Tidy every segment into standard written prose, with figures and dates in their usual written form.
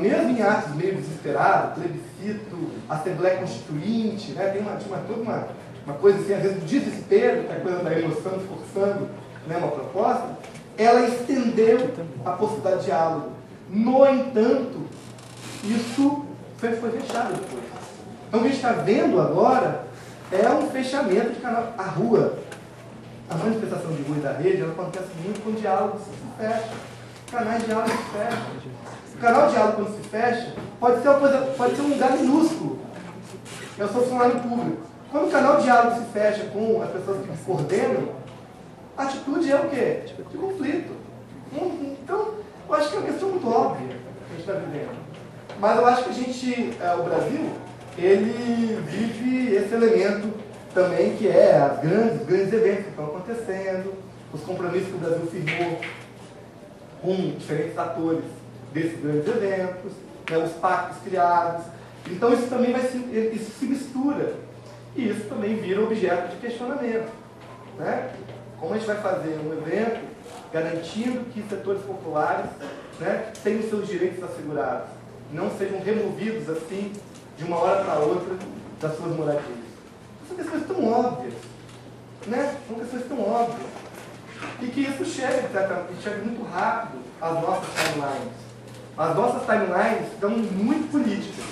mesmo em atos meio desesperados, plebiscito, Assembleia Constituinte, né? Tinha toda uma coisa assim, às vezes do desespero, que é a coisa da emoção forçando, né, uma proposta, ela estendeu a possibilidade de diálogo. No entanto, isso foi fechado depois. Então o que a gente está vendo agora é um fechamento de canal. A rua, a manifestação de rua e da rede, ela acontece muito quando o diálogo se fecha. Canais de diálogo se fecham. O canal de diálogo, quando se fecha, pode ser um lugar minúsculo. Eu sou funcionário público. Quando o canal de diálogo se fecha com as pessoas que coordenam, a atitude é o quê? De conflito. Então, eu acho que é uma questão muito óbvia que a gente está vivendo. Mas eu acho que o Brasil, ele vive esse elemento também, que é os grandes eventos que estão acontecendo, os compromissos que o Brasil firmou com diferentes atores desses grandes eventos, né, os pactos criados. Então isso também isso se mistura. E isso também vira objeto de questionamento. Né? Como a gente vai fazer um evento garantindo que setores populares, né, tenham seus direitos assegurados, não sejam removidos assim, de uma hora para outra, das suas moradias. São questões tão óbvias, né? São questões tão óbvias. E que isso chega muito rápido às nossas timelines. As nossas timelines são muito políticas.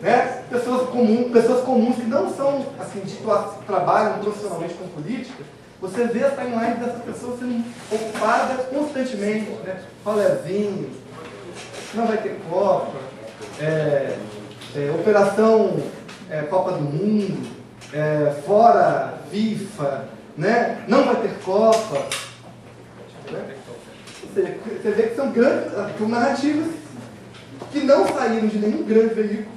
Né? Pessoas comuns que não são, assim, trabalham profissionalmente com política, você vê as timelines dessas pessoas sendo ocupadas constantemente, né? Rolezinho, não vai ter Copa, Operação Copa do Mundo, fora FIFA, né? Não vai ter Copa. Né? Ou seja, você vê que são narrativas que não saíram de nenhum grande veículo.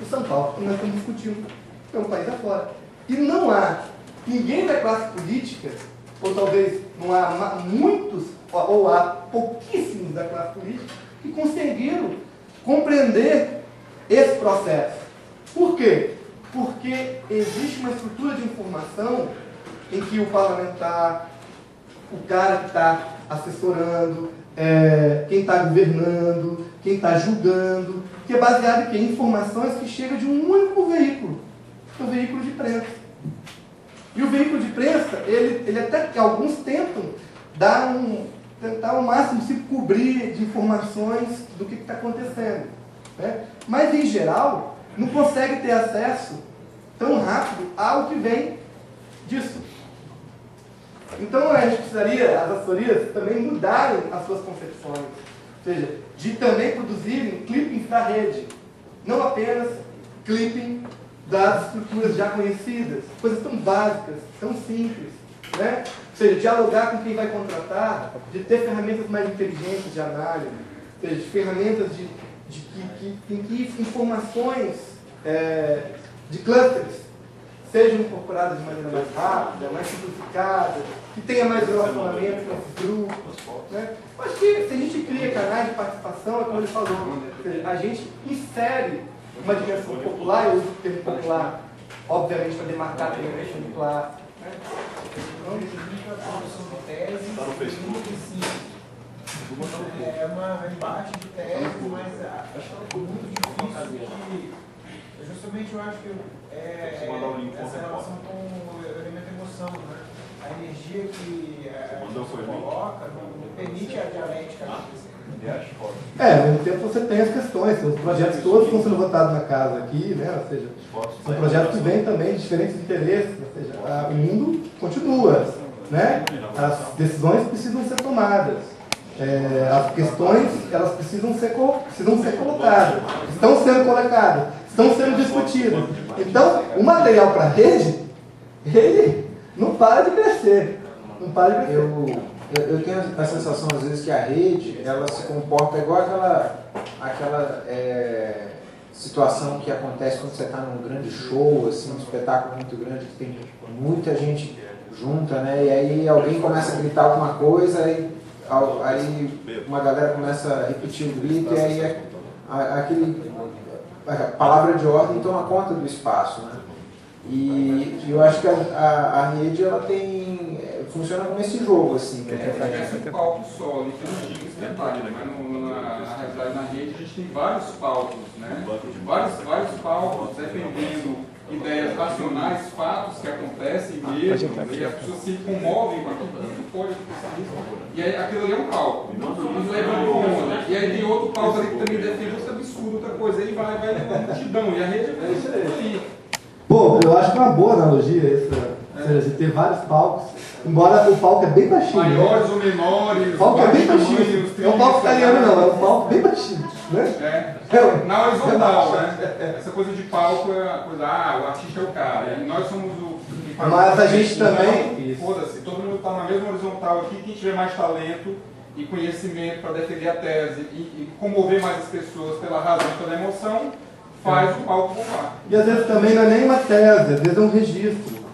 O São Paulo, que nós estamos discutindo, é um país afora. E não há ninguém da classe política, ou talvez não há muitos, ou há pouquíssimos da classe política, que conseguiram compreender esse processo. Por quê? Porque existe uma estrutura de informação em que o parlamentar, o cara que está assessorando, quem está governando, quem está julgando, que é baseado em quê? Em informações que chegam de um único veículo, que é o veículo de imprensa. E o veículo de imprensa, ele até que alguns tentam tentar ao máximo se cobrir de informações do que está acontecendo. Né? Mas, em geral, não consegue ter acesso tão rápido ao que vem disso. Então, a gente precisaria, as assessorias, também mudarem as suas concepções. Ou seja, de também produzirem clippings da rede. Não apenas clipping das estruturas já conhecidas. Coisas tão básicas, tão simples. Né? Ou seja, dialogar com quem vai contratar, de ter ferramentas mais inteligentes de análise. Ou seja, de ferramentas em que informações de clusters sejam incorporadas de maneira mais rápida, mais simplificada, que tenha mais relacionamento com esses grupos. Né? Acho que se a gente cria canais de participação, é como ele falou, a gente insere uma dimensão popular, eu uso o termo popular, obviamente, para demarcar a dimensão de classe. Né? É uma embate de tese, mas acho que é muito difícil de... Justamente eu acho que essa relação com o elemento emoção, né? A energia que a pessoa coloca não permite a dialética. Ao mesmo tempo você tem as questões, os projetos todos estão sendo votados na casa aqui, né? Ou seja, são projetos que vêm também de diferentes interesses, ou seja, o mundo continua, né? As decisões precisam ser tomadas, as questões elas precisam ser colocadas, estão sendo colocadas, estão sendo discutidas. Então, o material para a rede, ele não para de crescer, não para de crescer. Eu tenho a sensação, às vezes, que a rede, ela se comporta igual aquela situação que acontece quando você está num grande show, assim, um espetáculo muito grande, que tem muita gente junta, né? E aí alguém começa a gritar alguma coisa, aí uma galera começa a repetir o grito, e aí a palavra de ordem toma conta do espaço, né? E eu acho que a rede, ela funciona como esse jogo, assim. É um palco só, literalmente, esse detalhe, mas na tem vários palcos, né? Vários palcos defendendo ideias racionais, fatos que acontecem mesmo, e as pessoas se comovem com aquilo, não pode acontecer isso. E aí aquilo ali é um palco, e levando onda. E aí tem outro palco ali que também defende outro absurdo, outra coisa, aí vai levar a multidão, e a rede é isso aí. Pô, eu acho que é uma boa analogia essa, de ter vários palcos, embora o palco é bem baixinho. Maiores ou menores, o palco é bem baixinho. tamanhos, Não é um palco italiano não, é um palco bem baixinho, né? Na horizontal, né? Essa coisa de palco é a coisa, o artista é o cara, e nós somos o... Mas a gente também... Foda-se, todo mundo está na mesma horizontal aqui, quem tiver mais talento e conhecimento para defender a tese e comover mais as pessoas pela razão e pela emoção, faz o palco bombar. E às vezes também não é nem uma tese, às vezes é um registro.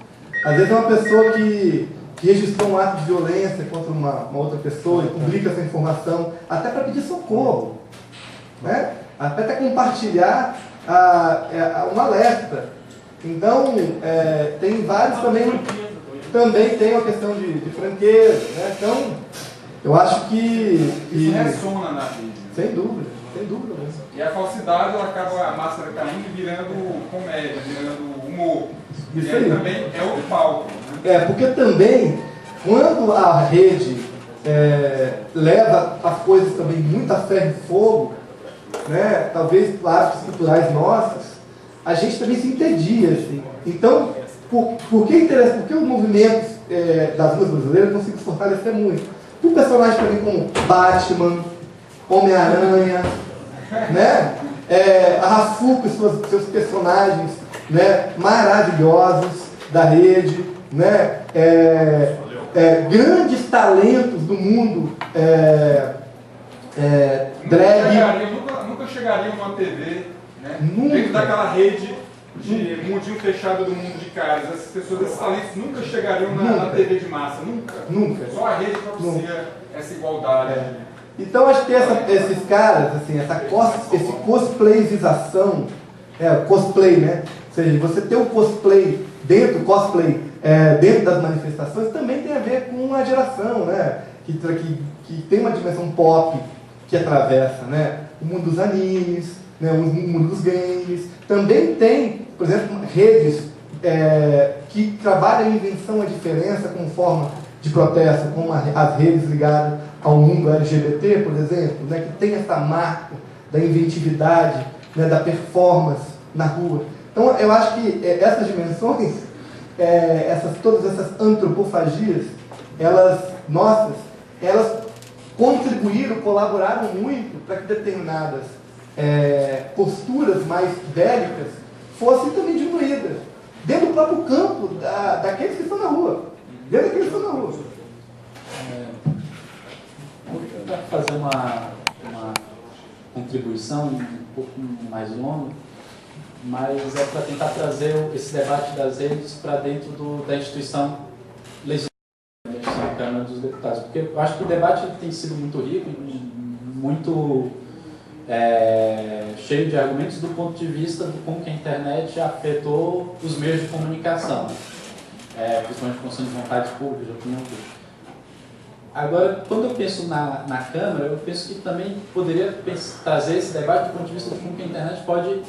Às vezes é uma pessoa que registrou um ato de violência contra uma outra pessoa e publica essa informação, até para pedir socorro, né? Até compartilhar um alerta. Então, tem vários também tem uma questão de franqueza, né? Então, eu acho que isso ressona na vida. Sem dúvida mesmo. E a falsidade, ela acaba a máscara caindo e virando comédia, virando humor. Isso e aí aí. também é o palco. Né? Porque também, quando a rede leva as coisas também muito a ferro e fogo, né, talvez para artes culturais nossas, a gente também se entedia, assim. Então, por que o movimento das ruas brasileiras conseguiu se fortalecer muito? Por personagens também como Batman, Homem-Aranha, né? A Rafuco e seus personagens, né, maravilhosos da rede, né? Grandes talentos do mundo drag. Nunca chegariam numa TV, né? Nunca. Dentro daquela rede de mundinho fechado do mundo de caras. Essas pessoas, esses talentos nunca chegariam na TV de massa, nunca. Só a rede propicia essa igualdade. Então acho que esses caras, assim, esse cosplayização, cosplay, né? Ou seja, você ter o cosplay dentro das manifestações também tem a ver com a geração, né? Que tem uma dimensão pop que atravessa, né? O mundo dos animes, né? O mundo dos games. Também tem, por exemplo, redes que trabalham a invenção, a diferença como forma de protesto, como as redes ligadas ao mundo LGBT, por exemplo, né? Que tem essa marca da inventividade, né? Da performance na rua. Então, eu acho que essas dimensões, todas essas antropofagias, elas contribuíram, colaboraram muito para que determinadas posturas mais bélicas fossem também diminuídas, dentro do próprio campo daqueles que estão na rua. Dentro daqueles que estão na rua. Vou tentar fazer uma contribuição um pouco mais longa, mas é para tentar trazer esse debate das redes para dentro da instituição legislativa, da instituição Câmara dos Deputados, porque eu acho que o debate tem sido muito rico e muito cheio de argumentos do ponto de vista de como que a internet afetou os meios de comunicação, principalmente função de vontade pública, de opinião pública. Agora, quando eu penso na Câmara, eu penso que também poderia trazer esse debate do ponto de vista de como que a internet pode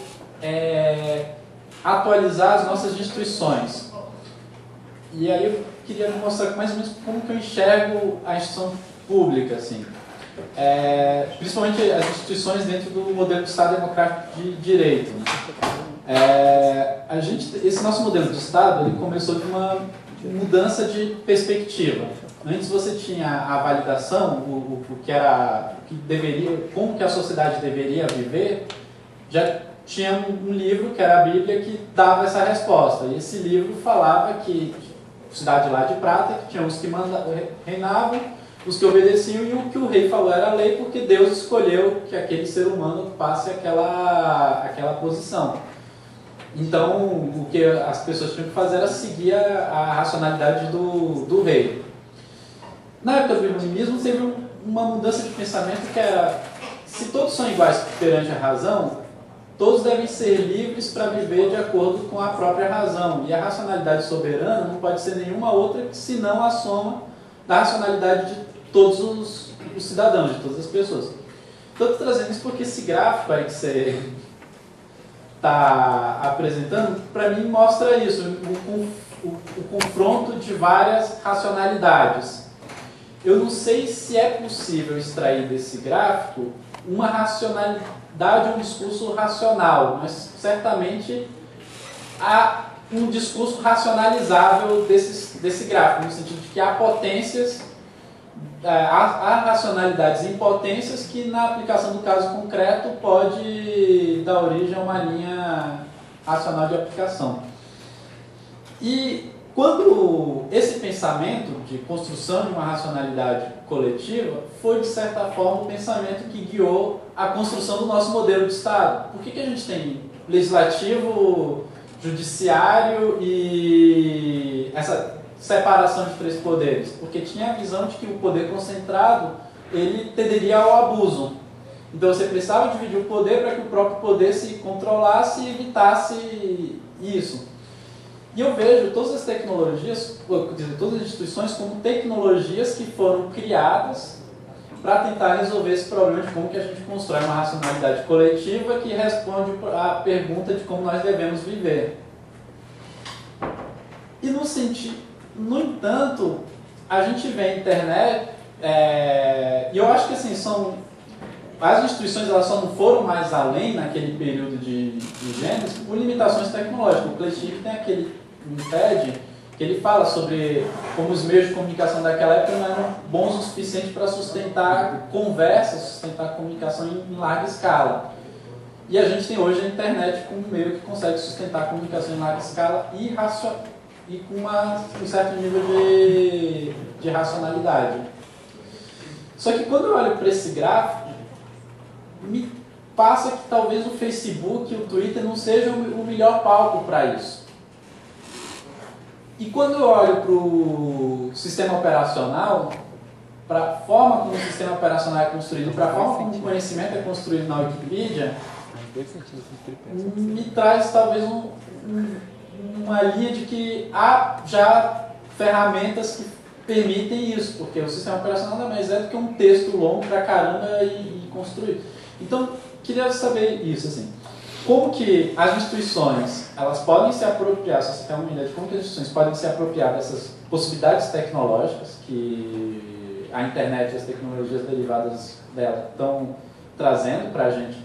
atualizar as nossas instituições. E aí eu queria mostrar mais ou menos como que eu enxergo a instituição pública, assim. Principalmente as instituições dentro do modelo de Estado democrático de direito. Né? Esse nosso modelo de Estado ele começou de uma mudança de perspectiva. Antes você tinha a validação, como que a sociedade deveria viver, já tinha um livro, que era a Bíblia, que dava essa resposta. E esse livro falava que cidade lá de prata, que tinha os que reinavam, os que obedeciam, e o que o rei falou era a lei, porque Deus escolheu que aquele ser humano ocupasse aquela posição. Então, o que as pessoas tinham que fazer era seguir a racionalidade do rei. Na época do iluminismo, teve uma mudança de pensamento que era, se todos são iguais perante a razão, todos devem ser livres para viver de acordo com a própria razão. E a racionalidade soberana não pode ser nenhuma outra senão a soma da racionalidade de todos os cidadãos, de todas as pessoas. Estou trazendo isso porque esse gráfico aí que você está apresentando, para mim mostra isso, o confronto de várias racionalidades. Eu não sei se é possível extrair desse gráfico uma racionalidade, um discurso racional, mas certamente há um discurso racionalizável desse gráfico, no sentido de que há potências, há racionalidades em potências que na aplicação do caso concreto pode dar origem a uma linha racional de aplicação. E quando esse pensamento de construção de uma racionalidade coletiva foi, de certa forma, o pensamento que guiou a construção do nosso modelo de Estado. Por que a gente tem legislativo, judiciário e essa separação de três poderes? Porque tinha a visão de que o poder concentrado ele tenderia ao abuso. Então você precisava dividir o poder para que o próprio poder se controlasse e evitasse isso. E eu vejo todas as tecnologias, quer dizer, todas as instituições como tecnologias que foram criadas para tentar resolver esse problema de como que a gente constrói uma racionalidade coletiva que responde à pergunta de como nós devemos viver. E no entanto, a gente vê a internet, e eu acho que assim, as instituições elas só não foram mais além naquele período de Gênesis por limitações tecnológicas. O Plechik tem aquele TED que ele fala sobre como os meios de comunicação daquela época não eram bons o suficiente para sustentar conversas, sustentar comunicação em larga escala. E a gente tem hoje a internet como um meio que consegue sustentar a comunicação em larga escala e com um certo nível de racionalidade. Só que quando eu olho para esse gráfico, me passa que talvez o Facebook e o Twitter não sejam o melhor palco para isso. E quando eu olho para o sistema operacional, para a forma como o sistema operacional é construído, para a forma como o conhecimento é construído na Wikipedia, me traz talvez uma linha de que há já ferramentas que permitem isso, porque o sistema operacional nada mais é do que um texto longo pra caramba e construído. Então, queria saber isso, assim, como que as instituições, elas podem se apropriar, se você tem uma ideia de como que as instituições podem se apropriar dessas possibilidades tecnológicas que a internet e as tecnologias derivadas dela estão trazendo para a gente,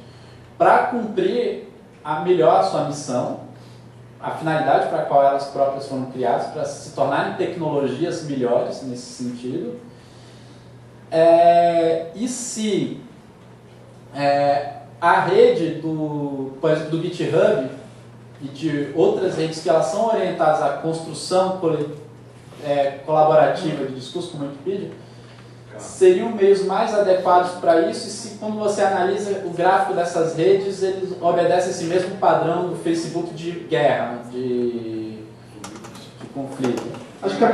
para cumprir melhor a sua missão, a finalidade para a qual elas próprias foram criadas, para se tornarem tecnologias melhores nesse sentido. E se a rede do GitHub e de outras redes que elas são orientadas à construção colaborativa de discurso, como a Wikipedia, seriam meios mais adequados para isso, e se quando você analisa o gráfico dessas redes, eles obedecem esse mesmo padrão do Facebook de guerra, de conflito. Acho que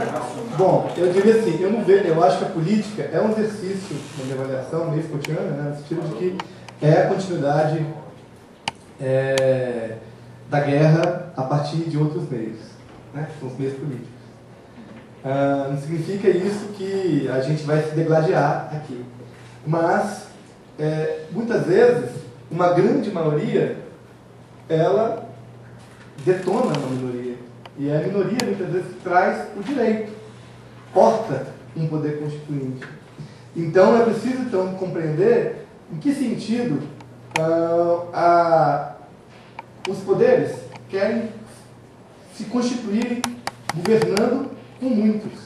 bom, eu diria assim, eu acho que a política é um exercício de avaliação meio escotiana, né, no sentido de que é a continuidade da guerra a partir de outros meios, né, que são os meios políticos. Não significa isso que a gente vai se degladiar aqui. Mas, muitas vezes, uma grande maioria, ela detona uma minoria. E a minoria, muitas vezes, traz o direito, porta um poder constituinte. Então, é preciso, então, compreender em que sentido os poderes querem se constituírem governando com muitos.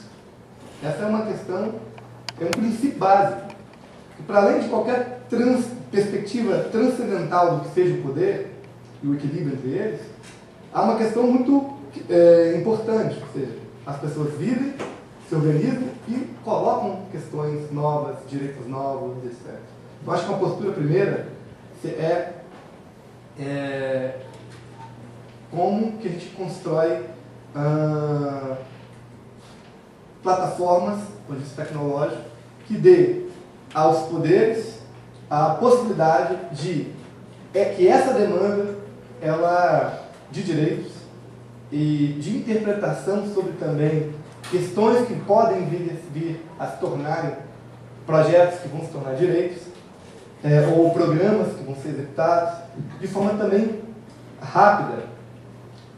Essa é uma questão, é um princípio básico. E para além de qualquer perspectiva transcendental do que seja o poder e o equilíbrio entre eles, há uma questão muito importante, ou seja, as pessoas vivem, se organizam e colocam questões novas, direitos novos, etc. Eu acho que uma postura primeira como que a gente constrói plataformas, tecnológicas, que dê aos poderes a possibilidade de que essa demanda de direitos e de interpretação sobre também questões que podem vir a se tornarem projetos que vão se tornar direitos, ou programas que vão ser executados, de forma também rápida,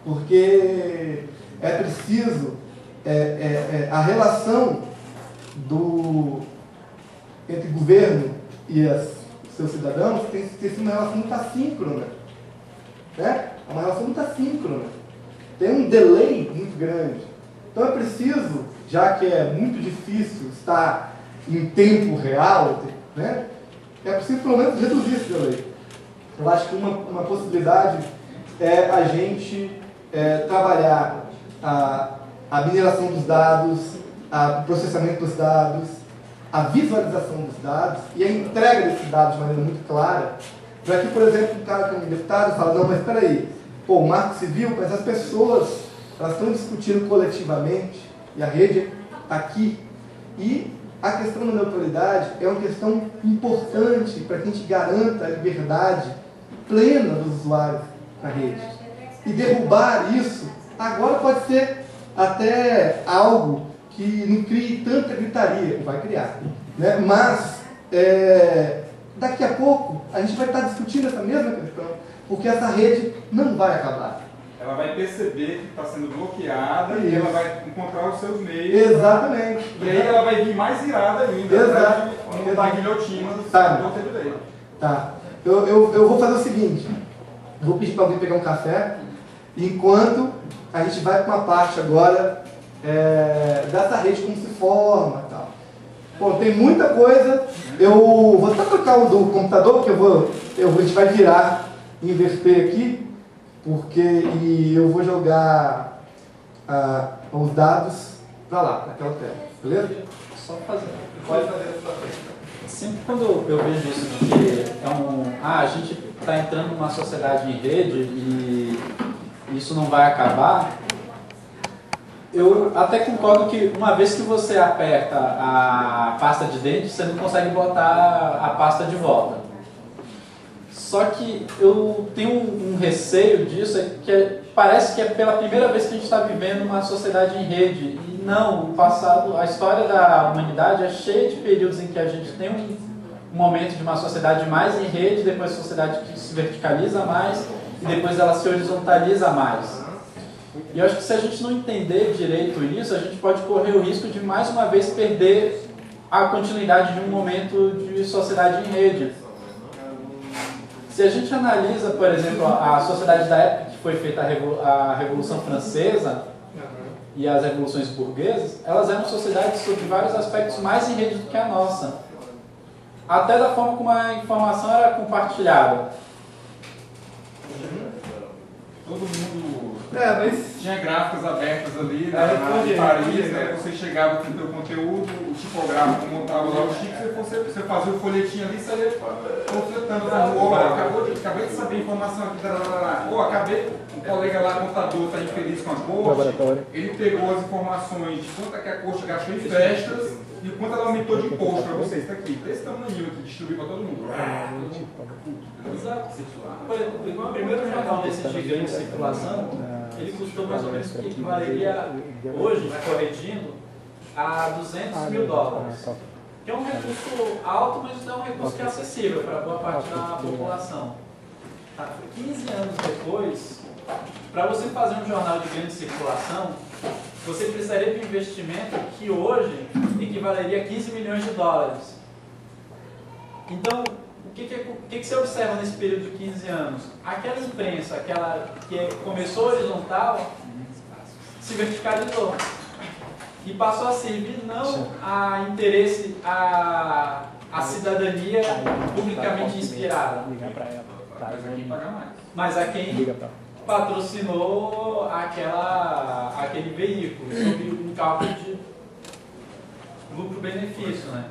porque é preciso a relação entre governo e seus cidadãos tem que ser uma relação muito assíncrona. Né? É uma relação muito assíncrona. Tem um delay muito grande. Então é preciso, já que é muito difícil estar em tempo real, né? É preciso pelo menos reduzir esse delay. Eu acho que uma possibilidade é a gente trabalhar a mineração dos dados, o processamento dos dados, a visualização dos dados e a entrega desses dados de maneira muito clara, para que, por exemplo, um cara que é um deputado fala, não, mas espera aí, o Marco Civil, mas as pessoas, elas estão discutindo coletivamente, e a rede está aqui, e a questão da neutralidade é uma questão importante para que a gente garanta a liberdade plena dos usuários na rede. E derrubar isso, agora pode ser até algo que não crie tanta gritaria, vai criar, né? Mas daqui a pouco a gente vai estar discutindo essa mesma questão, porque essa rede não vai acabar. Ela vai perceber que está sendo bloqueada e ela vai encontrar os seus meios. Exatamente. E aí ela vai vir mais irada ainda. Exato. Da guilhotina do conselho dele. Tá. Eu vou fazer o seguinte. Vou pedir para alguém pegar um café, enquanto a gente vai para uma parte agora dessa rede, como se forma e tal. Bom, tem muita coisa. Eu vou até trocar o do computador, porque a gente vai virar, inverter aqui, e eu vou jogar os dados para lá, naquela tela. Beleza? Só fazer. Pode fazer essa frente. Sempre quando eu vejo isso de que a gente está entrando numa sociedade em rede e isso não vai acabar, eu até concordo que uma vez que você aperta a pasta de dente, você não consegue botar a pasta de volta. Só que eu tenho um receio disso, parece que é pela primeira vez que a gente está vivendo uma sociedade em rede. E não, o passado, a história da humanidade é cheia de períodos em que a gente tem um momento de uma sociedade mais em rede, depois sociedade que se verticaliza mais, e depois ela se horizontaliza mais. E eu acho que se a gente não entender direito isso, a gente pode correr o risco de mais uma vez perder a continuidade de um momento de sociedade em rede. Se a gente analisa, por exemplo, a sociedade da época que foi feita a Revolução Francesa e as revoluções burguesas, elas eram sociedades sob vários aspectos mais em rede do que a nossa. Até da forma como a informação era compartilhada. Todo mundo Mas tinha gráficos abertos ali em Paris, né? Você chegava com o seu conteúdo, o tipógrafo montava lá o chip, você fazia o folhetinho ali, você ia completando na rua. Acabei de saber a informação aqui, o colega lá, contador, está infeliz com a corte, ele pegou as informações de quanto é que a corte gastou em festas e quanto ela aumentou de imposto para vocês. Está aqui, desse tamanho que distribuiu para todo mundo. Exato. O primeiro jornal desse de grande circulação, ele custou mais ou menos o que equivaleria hoje, corrigindo, a $200 mil. Que é um recurso alto, mas é um recurso que é acessível para boa parte da população. 15 anos depois, para você fazer um jornal de grande circulação, você precisaria de um investimento que hoje equivaleria a $15 milhões. Então, o que você observa nesse período de 15 anos? Aquela imprensa, aquela que começou horizontal, se verticalizou e passou a servir não a interesse, a cidadania publicamente inspirada, mas a quem patrocinou aquele veículo, sob um cálculo de lucro-benefício, né?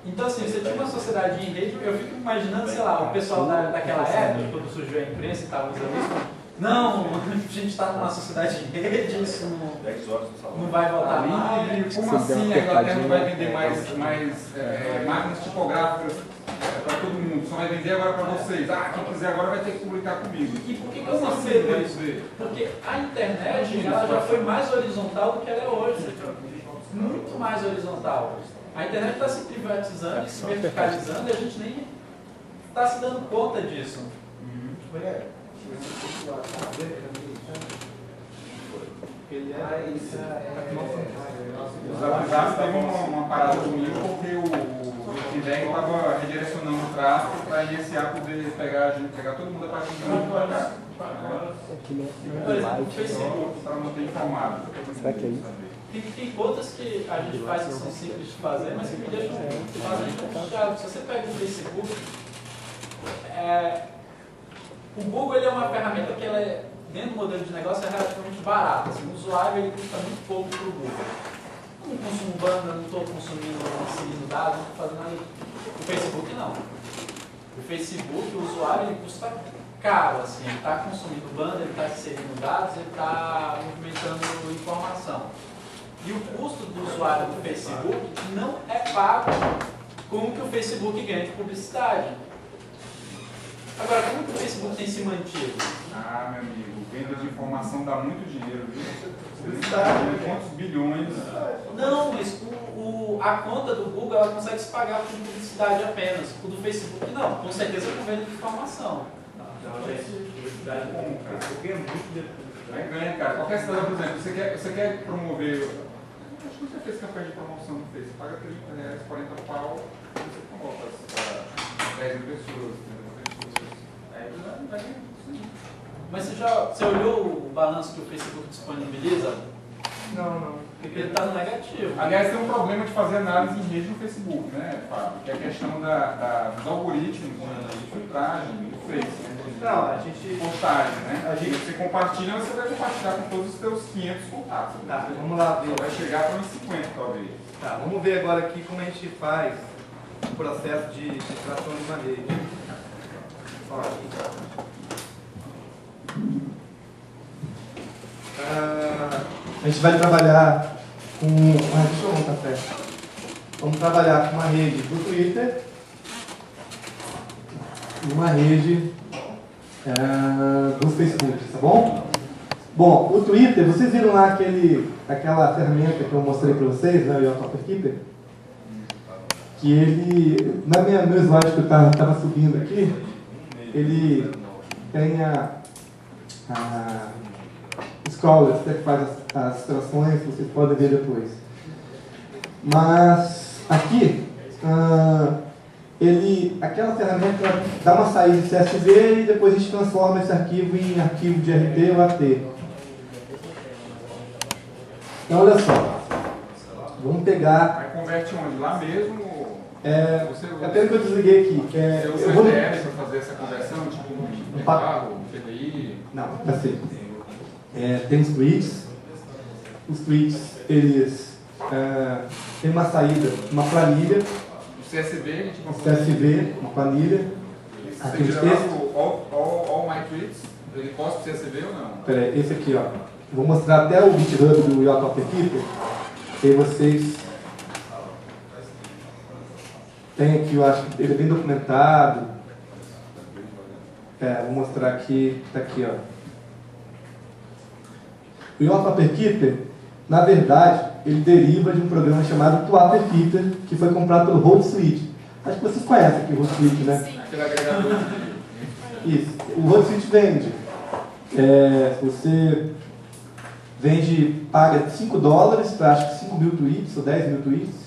Então, assim, você tinha uma sociedade em rede, eu fico imaginando, sei lá, o pessoal daquela época, quando surgiu a imprensa e estava usando isso, não, a gente está numa sociedade em rede, isso não vai voltar mais. Como assim a Inglaterra não vai vender mais máquinas tipográficas para todo mundo? Só vai vender agora para vocês. Quem quiser agora vai ter que publicar comigo. E por que eu percebo isso? Porque a internet ela já foi mais horizontal do que ela é hoje. Muito mais horizontal. A internet está se privatizando e se verticalizando e a gente nem está se dando conta disso. Os WhatsApp teve uma parada comigo porque o feedback estava redirecionando o tráfego para a ISA poder pegar todo mundo a partir de muito para cá. Por exemplo, o Facebook. Para manter informado. Será que é isso? Tem contas que a gente faz que são simples de fazer, mas que me deixam bastante angustiado. Se você pega o Facebook, o Google ele é uma ferramenta que ela é, dentro do modelo de negócio, é relativamente barata. Assim, o usuário ele custa muito pouco para o Google. Eu não consumo banda, não estou conseguindo dados, não estou fazendo nada. O Facebook não. O Facebook, o usuário, ele custa caro. Assim, ele está consumindo banda, ele está inserindo dados, ele está movimentando informação. E o custo do usuário do Facebook não é pago como que o Facebook ganha de publicidade. Agora, como que o Facebook tem se mantido? Ah, meu amigo, venda de informação dá muito dinheiro, viu? Publicidade, quantos bilhões? Não, mas a conta do Google ela consegue se pagar com publicidade apenas. O do Facebook não, com certeza com venda de informação. Publicidade como, cara? Ganha, cara. Qualquer cidadão, por exemplo, você quer promover. Acho que você fez campanha de promoção no Facebook, paga R$30, 40 pau, e você promove para 10 mil pessoas, 30 pessoas. Aí vai ganhar isso aí. Mas você olhou o balanço que o Facebook disponibiliza? Não. Porque ele está no negativo. Aliás, tem um problema de fazer análise em rede no Facebook, né, Fábio? Que é a questão dos algoritmos de filtragem do Face. Não, a gente... Postagem, né? Você compartilha, você vai compartilhar com todos os seus 500 contatos. Tá, vamos lá ver. Vai chegar para uns 50, talvez. Tá, vamos ver agora aqui como a gente faz o processo de extração de manejo. A gente vai trabalhar com... deixa eu montar café. Vamos trabalhar com uma rede do Twitter e uma rede do Facebook, tá bom? Bom, o Twitter, vocês viram lá aquela ferramenta que eu mostrei para vocês, né, o Yotop Keeper? Que ele, meu slide que eu estava subindo aqui, ele tem a scrollers, que faz as extrações, vocês podem ver depois. Mas aqui, aquela ferramenta dá uma saída de CSV e depois a gente transforma esse arquivo em arquivo de RT ou AT. Então, olha só. Vamos pegar... Vai converte onde? Lá mesmo? Até que eu desliguei aqui. Eu vou para fazer essa conversão, tipo no intervalo, no PDI? Não, assim. Tem os tweets. Os tweets, eles têm uma saída, uma planilha. O CSV, a gente consegue. CSV, uma planilha. Você tira lá o All My Tweets, ele posta o CSV ou não? Peraí, esse aqui, ó. Vou mostrar até o GitHub do Yotop Keeper. E aí vocês... Tem aqui, eu acho que ele é bem documentado. Vou mostrar aqui, tá aqui, ó. O Yotop Keeper, na verdade, ele deriva de um programa chamado Twitter Keeper, que foi comprado pelo Hootsuite. Acho que vocês conhecem aqui o Hootsuite, né? Sim. Aquele agregador. Isso. O Hootsuite vende. Você paga $5 para acho que 5 mil tweets ou 10 mil tweets.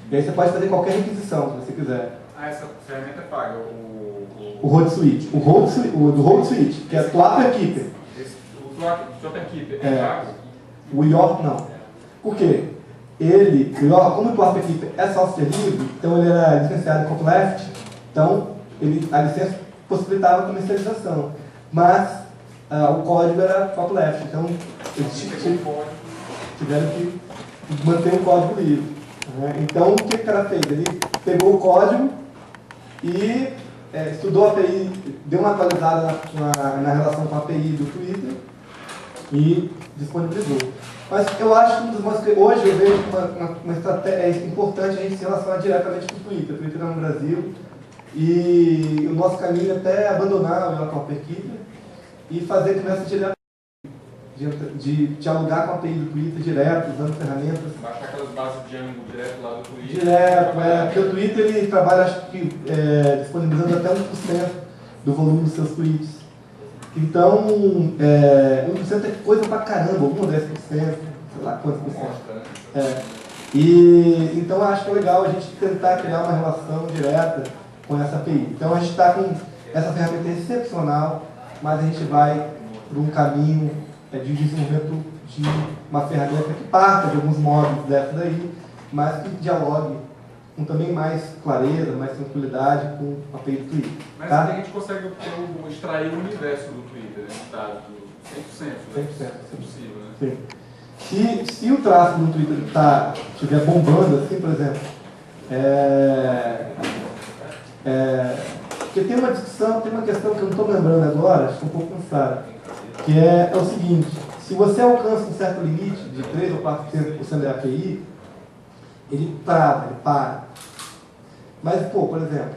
E aí você pode fazer qualquer requisição, se você quiser. Essa ferramenta paga o Hootsuite. O do Hootsuite, que é Twitter Keeper. O Twitter Keeper é pago? O York não. Por quê? Como o Twitter Keeper é software livre, então ele era licenciado em Copyleft, então a licença possibilitava a comercialização. Mas o código era Copyleft, então eles tiveram que manter o código livre. Então, o que o cara fez? Ele pegou o código e estudou a API, deu uma atualizada na relação com a API do Twitter e disponibilizou. Mas eu acho que um dos modos que hoje eu vejo uma estratégia importante a gente se relacionar diretamente com o Twitter. O Twitter é no Brasil e o nosso caminho é até abandonar o Yotop Keeper e fazer conversa de dialogar com a API do Twitter direto, usando ferramentas. Baixar aquelas bases de Django direto lá do Twitter. Direto, porque o Twitter ele trabalha, acho que, disponibilizando até 1% do volume dos seus tweets. Então, 1% é coisa pra caramba, algum 10%, sei lá quantos por cento. E então acho que é legal a gente tentar criar uma relação direta com essa API. Então a gente está com essa ferramenta excepcional, mas a gente vai por um caminho de desenvolvimento de uma ferramenta que parta de alguns módulos dessa daí, mas que dialogue com também mais clareza, mais tranquilidade com a API do Twitter. Mas tá? a gente consegue extrair o universo do Twitter, né? Dados 100%, né? 100%. É possível, né? Sim. Se o tráfego no Twitter estiver bombando, assim, por exemplo, porque tem uma discussão, tem uma questão que eu não estou lembrando agora, acho que um pouco cansada, que é o seguinte: se você alcança um certo limite de 3 ou 4% da API, ele trava, ele para. Mas, por exemplo,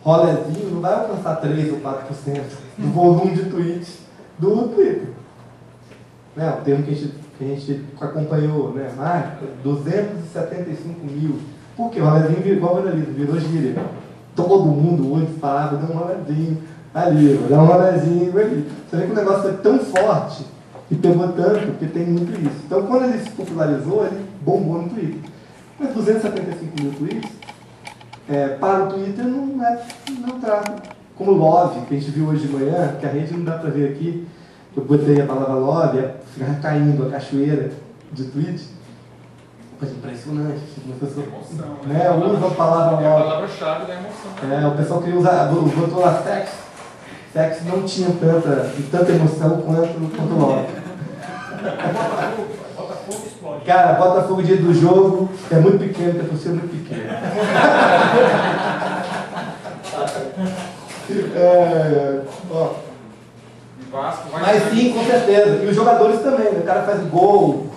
rolezinho não vai alcançar 3 ou 4% do volume de tweets do Twitter. Né, o termo que a gente acompanhou, né? 275 mil. Por quê? O rolezinho virou gíria. Todo mundo hoje falava, dá um rolezinho ali, dá um rolezinho ali. Você vê que o negócio foi tão forte e pegou tanto, porque tem muito isso. Então, quando ele se popularizou, ele bombou no Twitter. Mas 275 mil tweets, para o Twitter, não tráfego. Como o Love, que a gente viu hoje de manhã, que a rede não dá para ver aqui, eu botei a palavra Love, ficava caindo a cachoeira de tweet. Coisa impressionante. Emoção, né? Usa a palavra Love. É a palavra-chave da emoção. O pessoal queria usar, botou lá sex. Sex não tinha tanta emoção quanto Love. Botafogo explode. Cara, Botafogo dia do jogo é muito pequeno, porque a torcida é muito pequena. Ó. Mas sim, com certeza. E os jogadores também, né? O cara faz gol.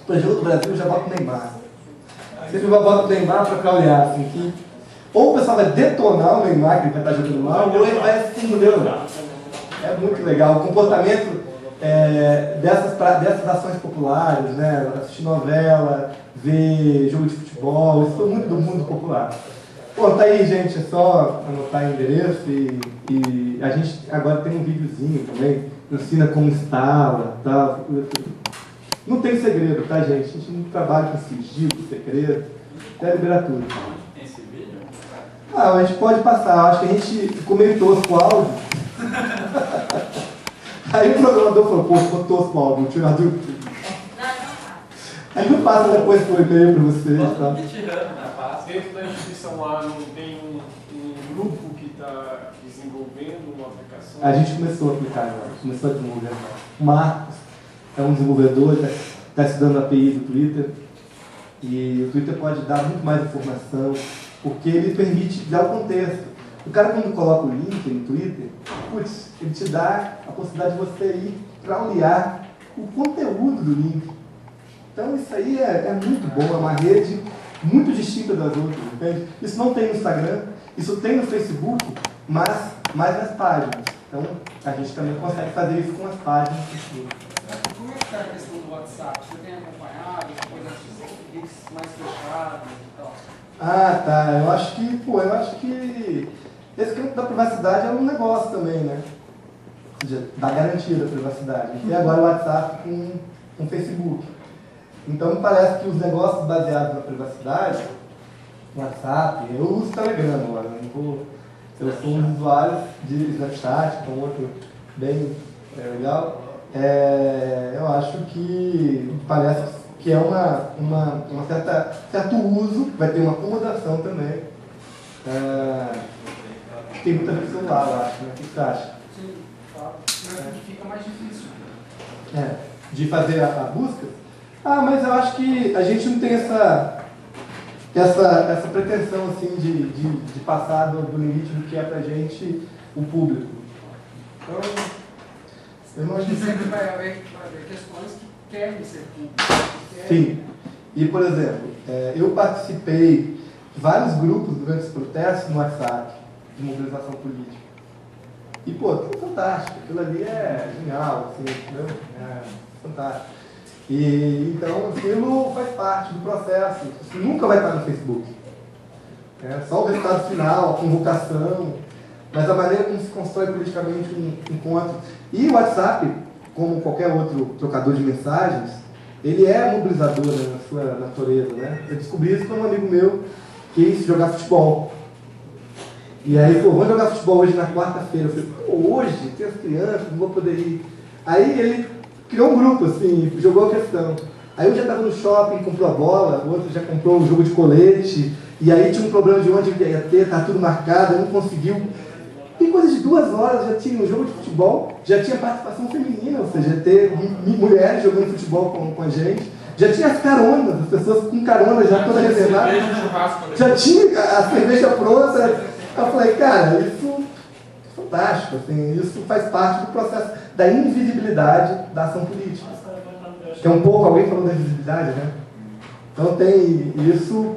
Por jogo do Brasil, já bota o Neymar. Sempre bota o Neymar pra caulhar, assim, que ou o pessoal vai detonar o Neymar, que ele vai estar jogando mal, ou ele vai se entendeu? É muito legal. O comportamento dessas ações populares, né? Assistir novela, ver jogo de futebol, isso foi muito do mundo popular. Bom, tá aí, gente, é só anotar o endereço e a gente agora tem um videozinho também, ensina como instala, tal. Não tem segredo, tá, gente? A gente não trabalha com sigilo, segredo, até liberar tudo. Tem esse vídeo? A gente pode passar, acho que a gente ficou meio tosco o áudio. Aí o programador falou, pô, ficou tosco o áudio, vou tirar do YouTube. Aí não passa depois por e-mail para vocês, tá? Dentro da instituição lá não tem um grupo que está desenvolvendo uma aplicação? A gente começou a aplicar agora, começou a desenvolver. O Marcos é um desenvolvedor, está estudando a API do Twitter. E o Twitter pode dar muito mais informação, porque ele permite dar o contexto. O cara, quando coloca o link no Twitter, putz, ele te dá a possibilidade de você ir para olhar o conteúdo do link. Então isso aí é muito bom, é uma rede muito distinta das outras, entende? Isso não tem no Instagram, isso tem no Facebook, mas mais nas páginas. Então a gente também consegue fazer isso com as páginas do Facebook. Como é que está a questão do WhatsApp? Você tem acompanhado as coisas mais fechadas e tal? Ah, tá. Eu acho que esse campo da privacidade é um negócio também, né? Ou seja, da garantia da privacidade. E agora o WhatsApp com o Facebook. Então me parece que os negócios baseados na privacidade, WhatsApp, eu uso Telegram agora, eu sou um usuário de Snapchat, que é um outro bem legal. Eu acho que parece que é uma certo uso, vai ter uma acomodação também. Tem muita gente celular, eu acho, né? O que você acha? Sim, claro. Mas fica mais difícil. De fazer a busca? Mas eu acho que a gente não tem essa pretensão assim, de passar do limite do que é pra gente o público. Então, eu não acho que sempre vai haver questões que querem ser públicas. Sim. E, por exemplo, eu participei de vários grupos durante os protestos no WhatsApp, de mobilização política. E, pô, tudo fantástico. Aquilo ali é genial, assim, entendeu? É fantástico. E, então, aquilo faz parte do processo. Isso nunca vai estar no Facebook. É só o resultado final, a convocação, mas a maneira como se constrói politicamente um encontro. E o WhatsApp, como qualquer outro trocador de mensagens, ele é mobilizador, né, na sua natureza, né? Eu descobri isso quando um amigo meu quis jogar futebol. E aí, pô, vamos jogar futebol hoje na quarta-feira. Eu falei, pô, hoje tem as crianças, não vou poder ir. Aí ele criou um grupo, assim, jogou a questão. Aí um já estava no shopping, comprou a bola, o outro já comprou o jogo de colete, e aí tinha um problema de onde ia ter, estava tudo marcado, não conseguiu. Em coisa de 2 horas já tinha um jogo de futebol, já tinha participação feminina, ou seja, ter mulheres jogando futebol com a gente, já tinha as caronas, as pessoas com carona já toda reservada, já tinha a cerveja pronta. Eu falei, cara, isso é fantástico, assim, isso faz parte do processo da invisibilidade da ação política. Que é um pouco, alguém falou da invisibilidade, né? Então tem isso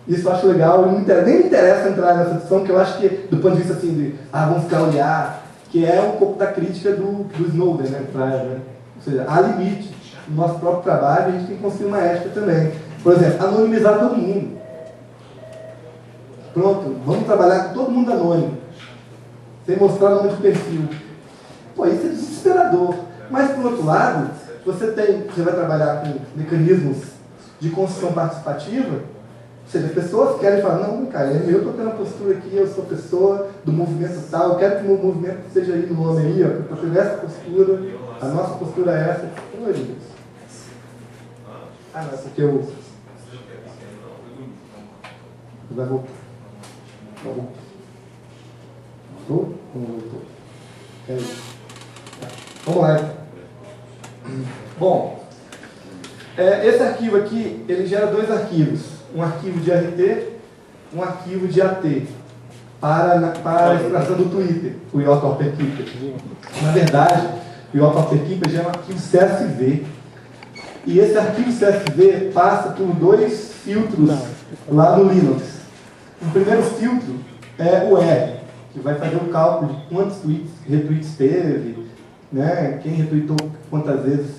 eu acho legal, nem me interessa entrar nessa discussão, porque eu acho que, do ponto de vista assim, de vamos ficar olhar, que é um pouco da crítica do Snowden, né? Ou seja, há limite. No nosso próprio trabalho, a gente tem que construir uma ética também. Por exemplo, anonimizar todo mundo. Pronto, vamos trabalhar com todo mundo anônimo, sem mostrar o nome de perfil. Pô, isso é desesperador. Mas, por outro lado, você vai trabalhar com mecanismos de construção participativa, ou seja, pessoas querem falar, não, cara, eu estou tendo a postura aqui, eu sou pessoa do movimento tal, eu quero que o meu movimento seja aí no nome aí, ó, para ter essa postura, a nossa postura é essa. Oi, Deus. Ah, não, é porque eu... Vai voltar. Voltou? Não voltou. É isso. Vamos lá. Bom, esse arquivo aqui, ele gera 2 arquivos. Um arquivo de RT, um arquivo de AT, para a extração do Twitter, o Yota Keeper. Na verdade, o Yota Keeper já é um arquivo CSV. E esse arquivo CSV passa por 2 filtros lá no Linux. O primeiro filtro é o R, que vai fazer o cálculo de quantos retweets teve, né, quem retweetou quantas vezes,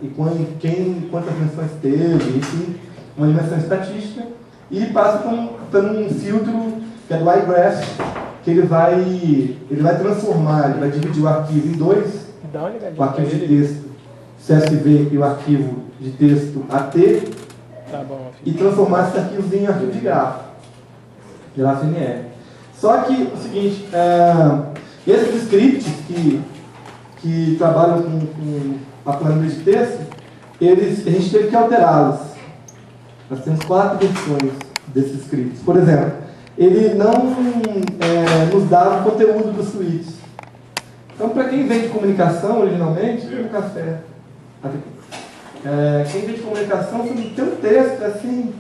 e quantas menções teve, enfim, uma dimensão estatística, e passa por um filtro que é do iGraph, que ele vai transformar, ele vai dividir o arquivo em 2, o arquivo de texto CSV e o arquivo de texto AT, e transformar esses arquivos em arquivo de grafo NR. Só que o seguinte, esses scripts que trabalham com a planilha de texto, a gente teve que alterá-los. Nós temos 4 versões desses scripts. Por exemplo, ele não nos dava o conteúdo dos tweets. Então, para quem vem de comunicação, originalmente, tem um café. Quem vem de comunicação, tem um texto assim,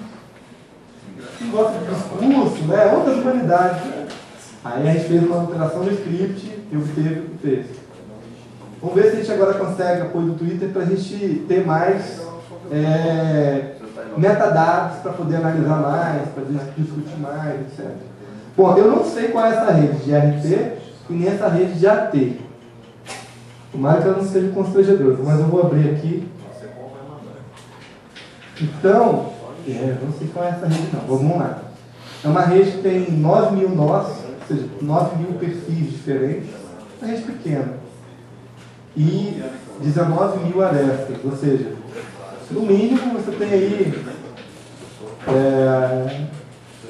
que gosta de discurso, né? Outras humanidades. Aí a gente fez uma alteração no script e obteve o texto. Vamos ver se a gente agora consegue apoio do Twitter para a gente ter mais metadados para poder analisar mais, para discutir mais, etc. Bom, eu não sei qual é essa rede de RT e nem essa rede de AT. Tomara que ela não seja constrangedora, mas eu vou abrir aqui. Então, não sei qual é essa rede não, vamos lá. É uma rede que tem 9.000 nós, ou seja, 9.000 perfis diferentes, uma rede pequena. E 19.000 arestas, ou seja, no mínimo você tem aí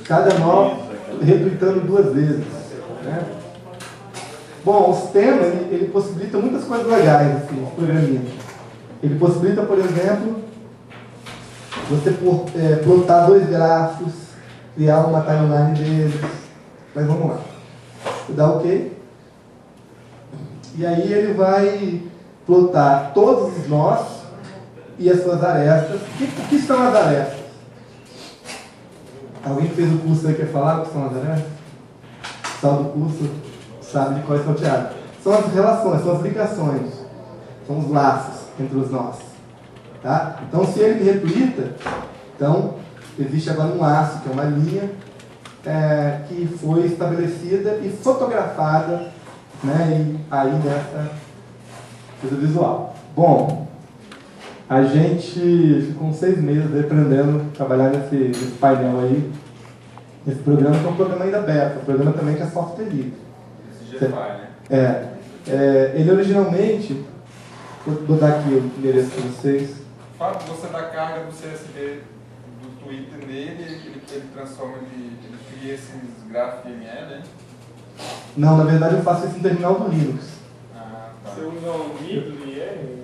cada nó retweetando 2 vezes. Né? Bom, o sistema ele possibilita muitas coisas legais, assim, esse programinha. Ele possibilita, por exemplo, você plotar 2 grafos, criar uma timeline deles. Mas vamos lá. Vou dar OK. E aí ele vai plotar todos os nós e as suas arestas. O que são as arestas? Alguém que fez o curso aí quer falar o que são as arestas? O pessoal do curso sabe de qual é salteado. São as relações, são as ligações, são os laços entre os nós. Tá? Então, se ele me retweeta, então existe agora um laço, que é uma linha que foi estabelecida e fotografada, né, e aí nessa coisa visual. Bom, a gente ficou uns 6 meses aí aprendendo a trabalhar nesse painel aí, nesse programa, que é um programa ainda beta, um programa também que é software livre. Esse GFI, né? Ele originalmente, vou dar aqui o endereço para vocês. O fato de você dar carga do CSV do Twitter nele, ele transforma, ele cria esses gráficos ML, né? Não, na verdade eu faço isso no terminal do Linux. Ah, tá. Você usa um Midley,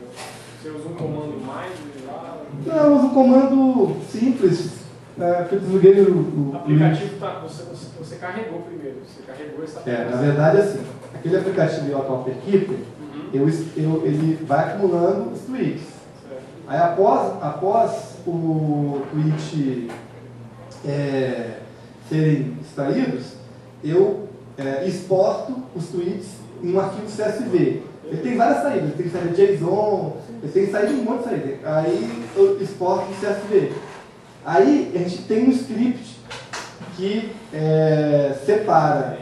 Você usa um comando mais lá? Não, eu uso um comando simples, que eu desliguei o aplicativo você carregou primeiro, você carregou essa aplicação. na verdade assim, aquele aplicativo de AutoKeeper, ele vai acumulando os tweets. Certo. Aí após o tweet serem extraídos, eu exporto os tweets em um arquivo CSV. Ele tem várias saídas, ele tem saída JSON, ele tem saída de um monte de saída. Aí eu exporto em CSV. Aí a gente tem um script que separa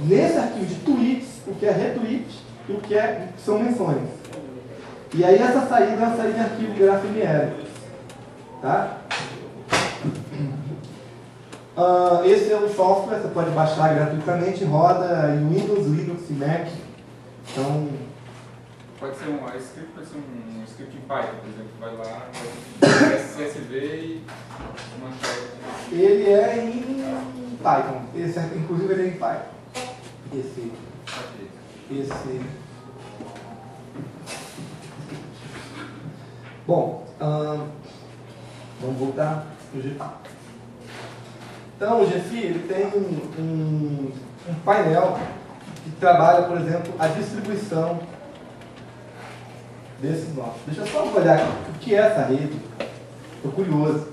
nesse arquivo de tweets o que é retweet e o que são menções. E aí essa saída é uma saída de arquivo GraphML. Tá? Esse é o software, você pode baixar gratuitamente, roda em Windows, Linux e Mac. Então, pode ser um script em Python, por exemplo, que vai lá, vai CSV e uma chave. Ele é em Python. Inclusive ele é em Python. Esse. Bom, vamos voltar para o GFI. Então, o GFI ele tem um painel que trabalha, por exemplo, a distribuição desses nós. Deixa eu só olhar aqui o que é essa rede. Estou curioso.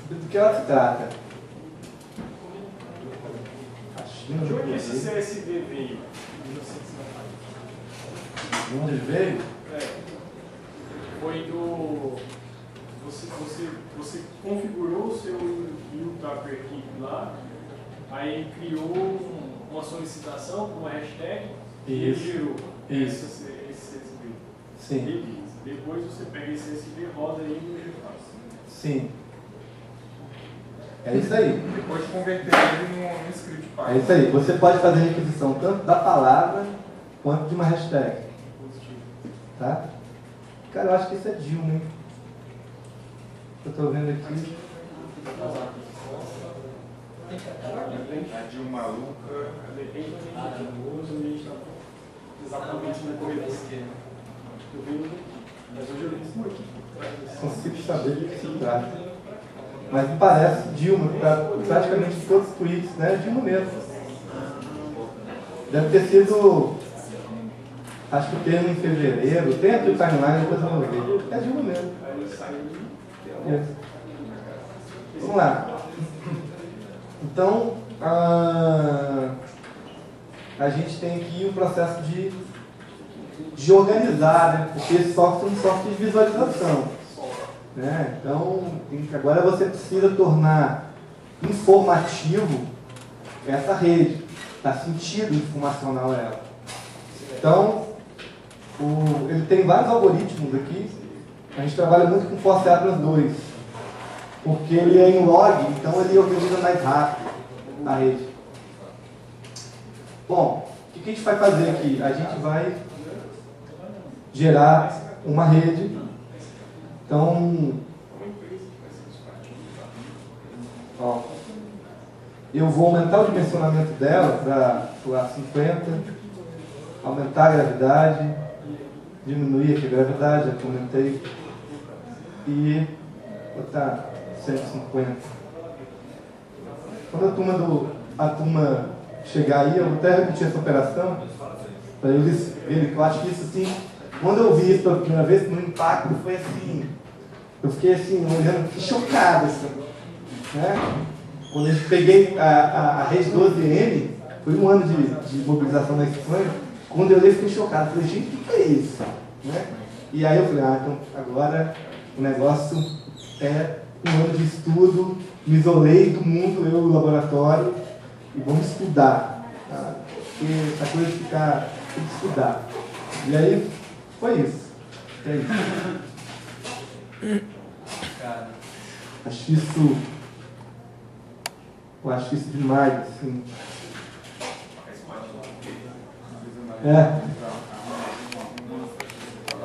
Do que ela se trata? De onde esse CSV veio? De onde ele veio? Foi do... Você configurou o seu UTaperKeep lá, aí criou uma solicitação com uma hashtag e ele gerou esse CSV. Sim. Beleza. Depois você pega esse CSV, roda aí no GFI. Sim. É isso aí. Depois converter ele num script Python. É isso aí. Você pode fazer requisição tanto da palavra quanto de uma hashtag. Tá? Cara, eu acho que isso é Dilma, hein? Eu estou vendo aqui. A Dilma maluca. Depende do que a gente está exatamente no corredor. Eu vi mas hoje eu li isso aqui. Consigo saber do que se trata. Mas me parece Dilma, praticamente todos os tweets, né? Dilma mesmo. Deve ter sido, acho que o termo em fevereiro, tem aqui o timeline, depois eu vou ver. É Dilma mesmo. Vamos lá. Então, a gente tem aqui um processo de organizar, né? Porque esse software é um software de visualização. Né? Então, agora você precisa tornar informativo essa rede, dar sentido informacional a ela. Então, ele tem vários algoritmos aqui. A gente trabalha muito com Force Atlas 2, porque ele é em log, então ele organiza mais rápido a rede. Bom, o que a gente vai fazer aqui? A gente vai gerar uma rede. Então, eu vou aumentar o dimensionamento dela para 50, aumentar a gravidade, diminuir aqui a gravidade, já que eu aumentei, e botar 150. Quando a turma chegar aí, eu vou até repetir essa operação, para eles verem que eu acho que isso assim, quando eu vi isso pela primeira vez, no impacto foi assim, eu fiquei assim, olhando, fiquei chocado, assim, né? Quando eu peguei a rede 12M, foi um ano de mobilização na Espanha, quando eu li, fiquei chocado, falei, gente, o que é isso? Né? E aí eu falei, então agora o negócio é um ano de estudo, me isolei do mundo, eu e o laboratório, e vamos estudar. Tá? Porque essa coisa de ficar, tem que estudar. E aí, foi isso. É isso. Eu acho isso demais, assim.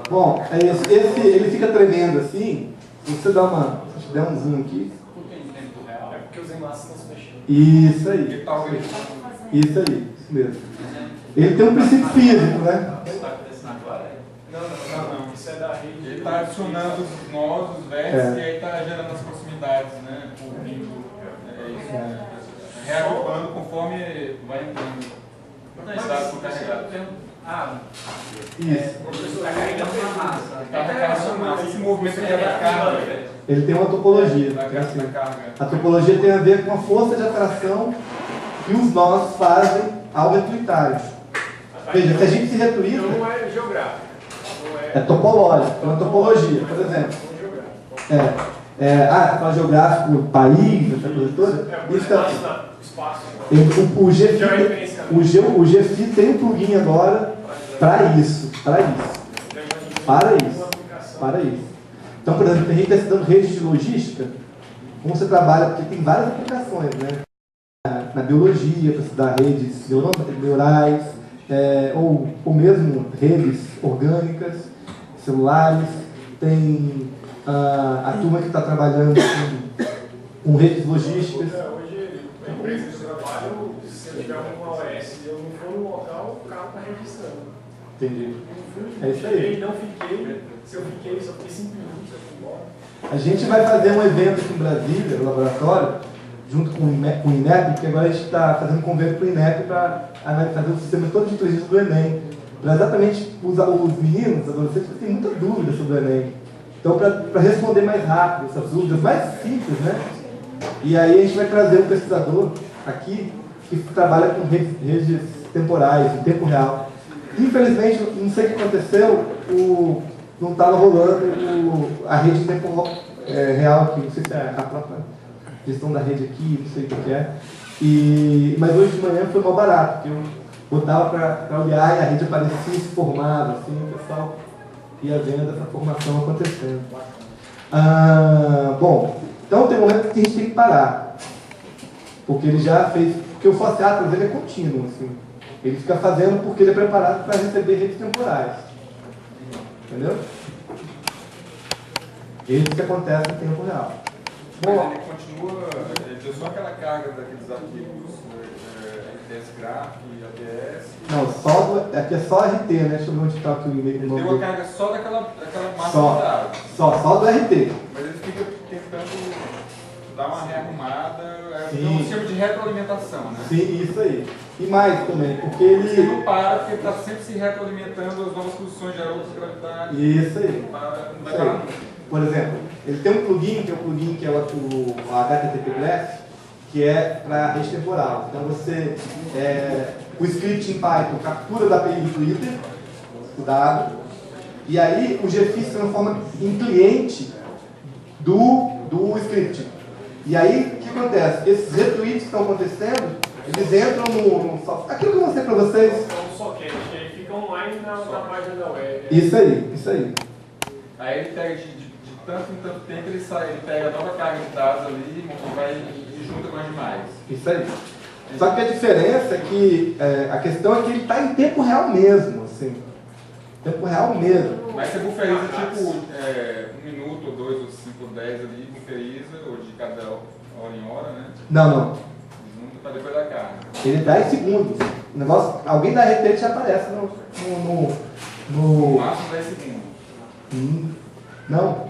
Bom, ele fica tremendo assim. Se você der se der um zoom aqui. É porque os enlaces estão se mexendo. Isso aí. Isso aí, isso mesmo. Ele tem um princípio físico, né? Está acontecendo agora? Não. Isso é da rede. Ele está adicionando os nós, os vértices, e aí está gerando as proximidades, né? Por vínculo. É isso. Reagrupando conforme vai entrando. Os dados são carregados. Isso. O professor está carregando uma massa. Está carregando uma massa. Esse movimento aqui é da carga. Ele tem uma topologia. Assim. A topologia tem a ver com a força de atração que os nós fazem ao retuitarem. Veja, se a gente se retuita, Então não é geográfico. é topológico, é uma topologia, por exemplo. Você fala geográfico, país, essa coisa toda. Espaço. O GFI tem um plugin agora para isso. Então, por exemplo, a gente está estudando redes de logística, como você trabalha, porque tem várias aplicações, né? Na biologia, para estudar redes neurais, ou mesmo redes orgânicas, celulares. Tem a turma que está trabalhando com redes logísticas. Hoje, a empresa de trabalho, se eu tiver uma OS e eu não for no local, o carro está registrando. Entendi. É isso aí. Não fiquei. Se eu fiquei 5 minutos, eu fui embora. A gente vai fazer um evento aqui em Brasília, no laboratório, junto com o INEP, porque agora a gente está fazendo um convênio com o INEP para fazer o sistema todo de inteligência do Enem. Para exatamente os meninos, os adolescentes, que têm muita dúvida sobre o Enem. Então, para responder mais rápido essas dúvidas, mais simples, né? E aí a gente vai trazer um pesquisador aqui que trabalha com redes temporais, em tempo real. Infelizmente, não sei o que aconteceu, não estava rolando a rede em tempo real aqui, não sei se é a própria gestão da rede aqui, não sei o que é. Mas hoje de manhã foi mal barato, porque eu botava para olhar e a rede aparecia e se formava, assim, o pessoal ia vendo essa formação acontecendo. Bom, então tem um momento que a gente tem que parar, porque ele já fez, porque o Fosseato ele é contínuo, assim. Ele fica fazendo porque ele é preparado para receber redes temporais. Entendeu? Isso que acontece em tempo real. Bom, ele continua, ele deu só aquela carga daqueles arquivos RTS Graph e ABS. Não, aqui é só RT, né? Deixa eu ver onde está aqui o e-mail. Ele deu a carga só daquela massa só, de dados. Só do RT. Mas ele fica tentando dar uma rearrumada, Sim. um sistema de retroalimentação, né? Sim, isso aí. E mais também, porque Ele ele... não para, porque ele está sempre se retroalimentando as novas posições de aeróbicos de gravidade. Isso aí. Não vai Isso parar aí. nunca. Por exemplo, ele tem um plugin, que é o HTTP Glass, que é para rede temporal. Então o script em Python captura da API do Twitter, o dado, e aí o GFI se transforma em cliente do script. E aí, o que acontece? Esses retweets que estão acontecendo, eles entram no software. Aquilo que eu mostrei para vocês. É um socket, que aí fica online na página da web. Isso aí. Aí ele pega de tanto em tanto tempo, ele pega a nova carga de dados ali e vai e junta com as demais. Isso aí. Só que a diferença é que a questão é que ele está em tempo real mesmo, assim. Tempo real mesmo. Mas você bufferiza tipo 1 minuto, ou 2, ou 5, ou 10 ali, bufferiza, ou de cada hora em hora, né? Não. Junta para depois da carga. Ele 10 segundos. O negócio, alguém da RT já aparece No máximo 10 segundos. Não,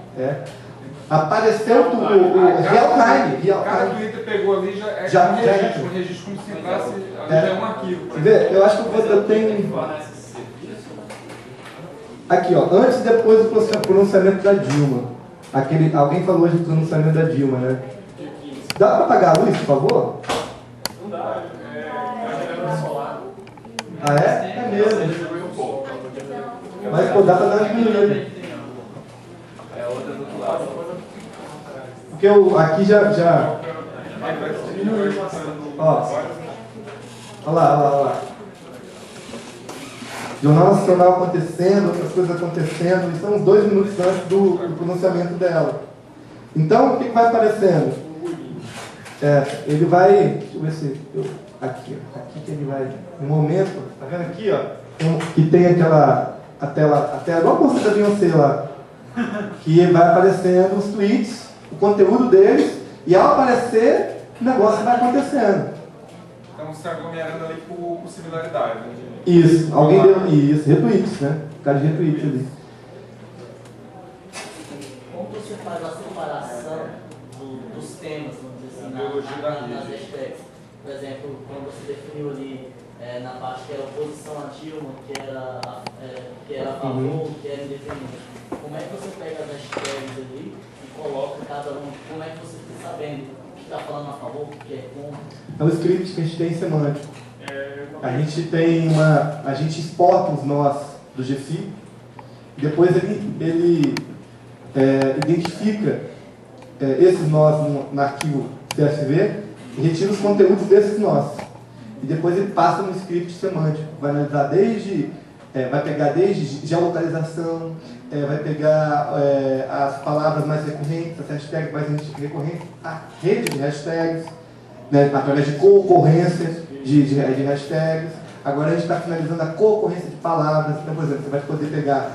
apareceu o real time. Cada Twitter pegou ali Já um registro como se entrasse, ali já é um arquivo. Quer ver? Eu acho que eu tenho... Aqui, ó, antes e depois do pronunciamento da Dilma. Alguém falou hoje do pronunciamento da Dilma, né? Dá para apagar a luz, por favor? Não dá, é solar. Ah, é? É mesmo. Mas pô, dá para dar uma diminuída. É outra do outro lado. Porque eu aqui já... Ó, olha lá. Jornal Nacional acontecendo, outras coisas acontecendo, e são uns 2 minutos antes do pronunciamento dela. Então, o que vai aparecendo? Ele vai... Deixa eu ver se... Aqui que ele vai... No momento, tá vendo aqui, ó? Que tem a tela igual a bolsa da Beyoncé lá. Que vai aparecendo os tweets, o conteúdo deles, e ao aparecer, o negócio vai acontecendo. Então você está aglomerando ali por similaridade. Né? Isso, alguém deu. Isso, retweets, né? O cara de retweets ali. Como você faz a separação dos temas, vamos dizer assim, nas hashtags? Por exemplo, quando você definiu ali na parte que era oposição a Dilma, que era a favor, que era independente. Como é que você pega as hashtags ali e coloca cada um? Como é que você fica sabendo o que está falando a favor, o que é contra? É um script que a gente tem semântico. A gente exporta os nós do GFI, depois ele identifica esses nós no arquivo CSV e retira os conteúdos desses nós. E depois ele passa no script semântico, vai analisar vai pegar desde geolocalização, vai pegar as palavras mais recorrentes, as hashtags mais recorrentes, a rede de hashtags, né, através de concorrência de hashtags. Agora a gente está finalizando a concorrência de palavras. Então, por exemplo, você vai poder pegar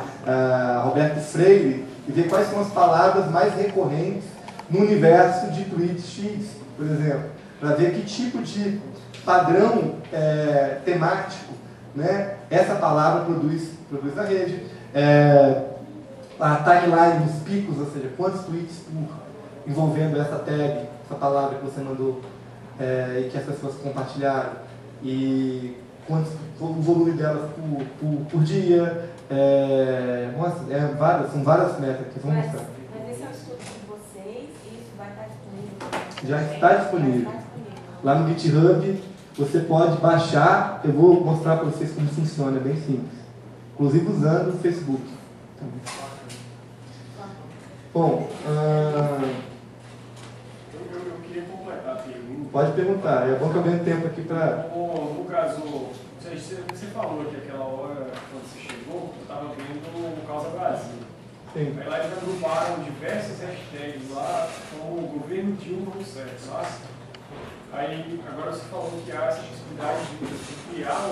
Roberto Freire e ver quais são as palavras mais recorrentes no universo de tweets X, por exemplo, para ver que tipo de padrão temático, né, essa palavra produz na rede. A timeline dos picos, ou seja, quantos tweets envolvendo essa tag, essa palavra que você mandou e que as pessoas compartilharam, e o volume delas por dia. São várias metas que vão mostrar. Mas esse é um estudo de vocês e isso vai estar disponível? Já está disponível. Lá no GitHub você pode baixar. Eu vou mostrar para vocês como funciona, é bem simples. Inclusive usando o Facebook. Bom, eu queria completar a pergunta. pode perguntar, é bom que eu ganhe tempo aqui para... No caso, você falou que aquela hora, quando você chegou, eu estava vendo o Causa Brasil. Sim. Aí lá eles agruparam diversas hashtags lá com o governo Dilma no certo, sabe? Aí agora você falou que há essa possibilidade de criar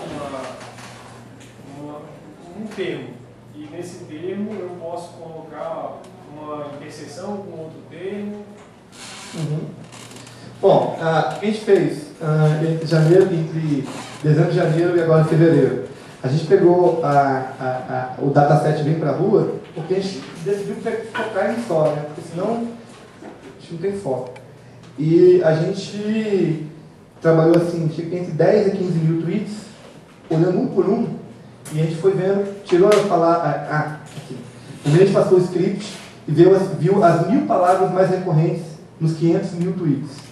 um termo. E nesse termo eu posso colocar uma interseção com outro termo. Bom, o que a gente fez entre dezembro de janeiro e agora fevereiro? A gente pegou o dataset bem para a rua, porque a gente decidiu focar em só, né? Porque senão a gente não tem foco. E a gente trabalhou assim, entre 10 e 15 mil tweets, olhando um por um, e a gente foi vendo, tirou a palavra. Aqui. Primeiro a gente passou o script e viu as 1000 palavras mais recorrentes nos 500 mil tweets.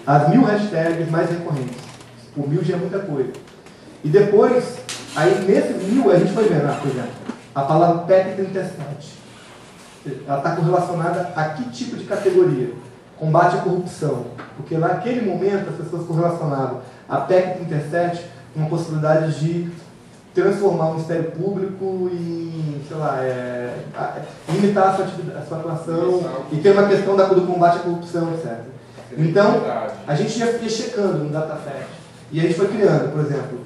As 1000 hashtags mais recorrentes. Por 1000 já é muita coisa. E depois, aí nesses 1000 a gente foi vendo, por exemplo, a palavra PEC 37. Ela está correlacionada a que tipo de categoria? Combate à corrupção. Porque naquele momento as pessoas correlacionavam a PEC 37 com uma possibilidade de transformar o Ministério Público em, sei lá, limitar a sua atuação e ter uma questão do combate à corrupção, etc. Então, a gente já ia checando no dataset. E a gente foi criando, por exemplo,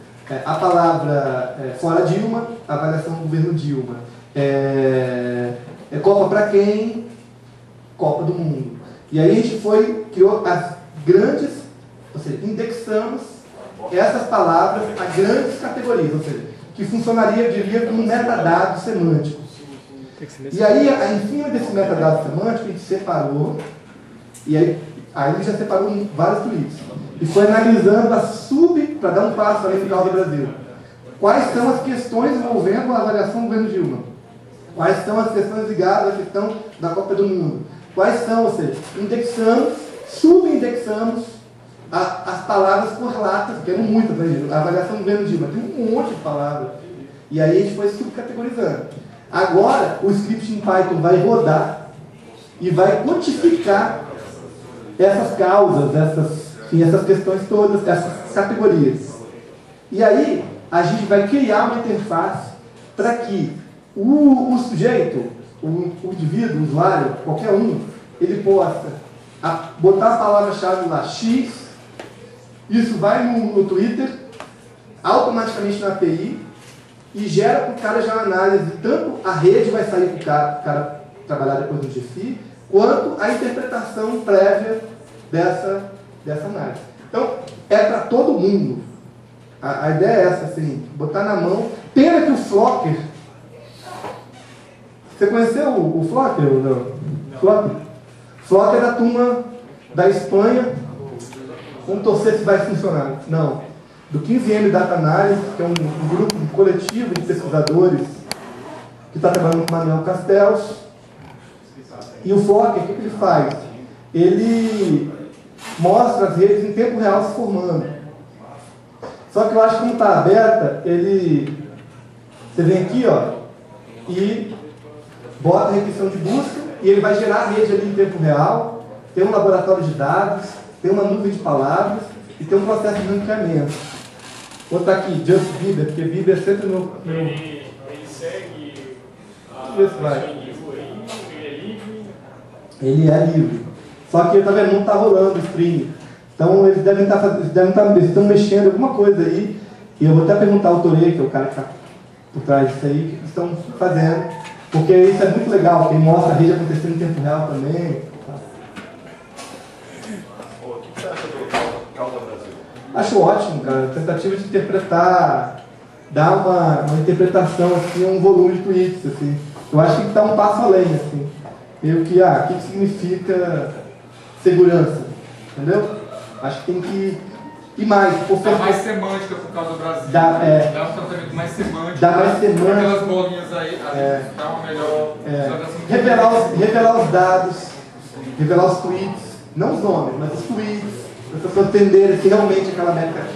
a palavra fora Dilma, avaliação do governo Dilma. Copa para quem? Copa do Mundo. E aí a gente criou as grandes, ou seja, indexamos essas palavras a grandes categorias, ou seja, que funcionaria, eu diria, como metadado semântico. E aí, em cima desse metadado semântico, a gente separou, e aí ele já separou vários tweets. E foi analisando para dar um passo além do Causa Brasil. Quais são as questões envolvendo a avaliação do governo Dilma? Quais são as questões ligadas à questão da Copa do Mundo? Quais são, ou seja, indexamos, subindexamos as palavras correlatas, que eram muitas, né? A avaliação do governo Dilma, tem um monte de palavras. E aí a gente foi subcategorizando. Agora, o script em Python vai rodar e vai quantificar essas causas, essas questões todas, essas categorias. E aí, a gente vai criar uma interface para que o sujeito, o indivíduo, o usuário, qualquer um, ele possa botar a palavra-chave lá, X, isso vai no Twitter, automaticamente na API, e gera para o cara já uma análise, tanto a rede vai sair para o cara trabalhar depois no GFI, quanto a interpretação prévia dessa análise. Então, é para todo mundo. A ideia é essa, assim, botar na mão. Pena que o Flocker... Você conheceu o Flocker ou não? Flocker? Flocker é da turma da Espanha. Vamos torcer se vai funcionar. Não. Do 15M Data Analysis, que é um grupo coletivo de pesquisadores que está trabalhando com o Manuel Castells. E o Flocker, o que ele faz? Ele mostra as redes em tempo real se formando. Só que eu acho que como está aberta, você vem aqui, ó, e bota a requisição de busca, e ele vai gerar a rede ali em tempo real, tem um laboratório de dados, tem uma nuvem de palavras, e tem um processo de ranqueamento. Vou botar aqui, Just Bieber, porque Bieber é sempre no... Ele segue Isso, vai. ele é livre. Ele é livre. Só que, tá vendo, não está rolando o streaming. Então, eles estão mexendo alguma coisa aí, e eu vou até perguntar ao Torê, que é o cara que está por trás disso aí, o que eles estão fazendo, porque isso é muito legal, porque mostra a rede acontecendo em tempo real também. O que você acha do Causa Brasil? Acho ótimo, cara. Tentativa de interpretar, dar uma interpretação, assim, a um volume de tweets, assim. Eu acho que está um passo além, assim. Meio que, o que significa segurança, entendeu? Acho que tem que ir mais. Dá mais semântica por causa do Brasil. Dá um tratamento mais semântico. Dá mais semântica. Aquelas bolinhas aí, dá uma melhor... Revelar os dados, revelar os tweets, não os nomes, mas os tweets, para as pessoas entenderem se realmente aquela métrica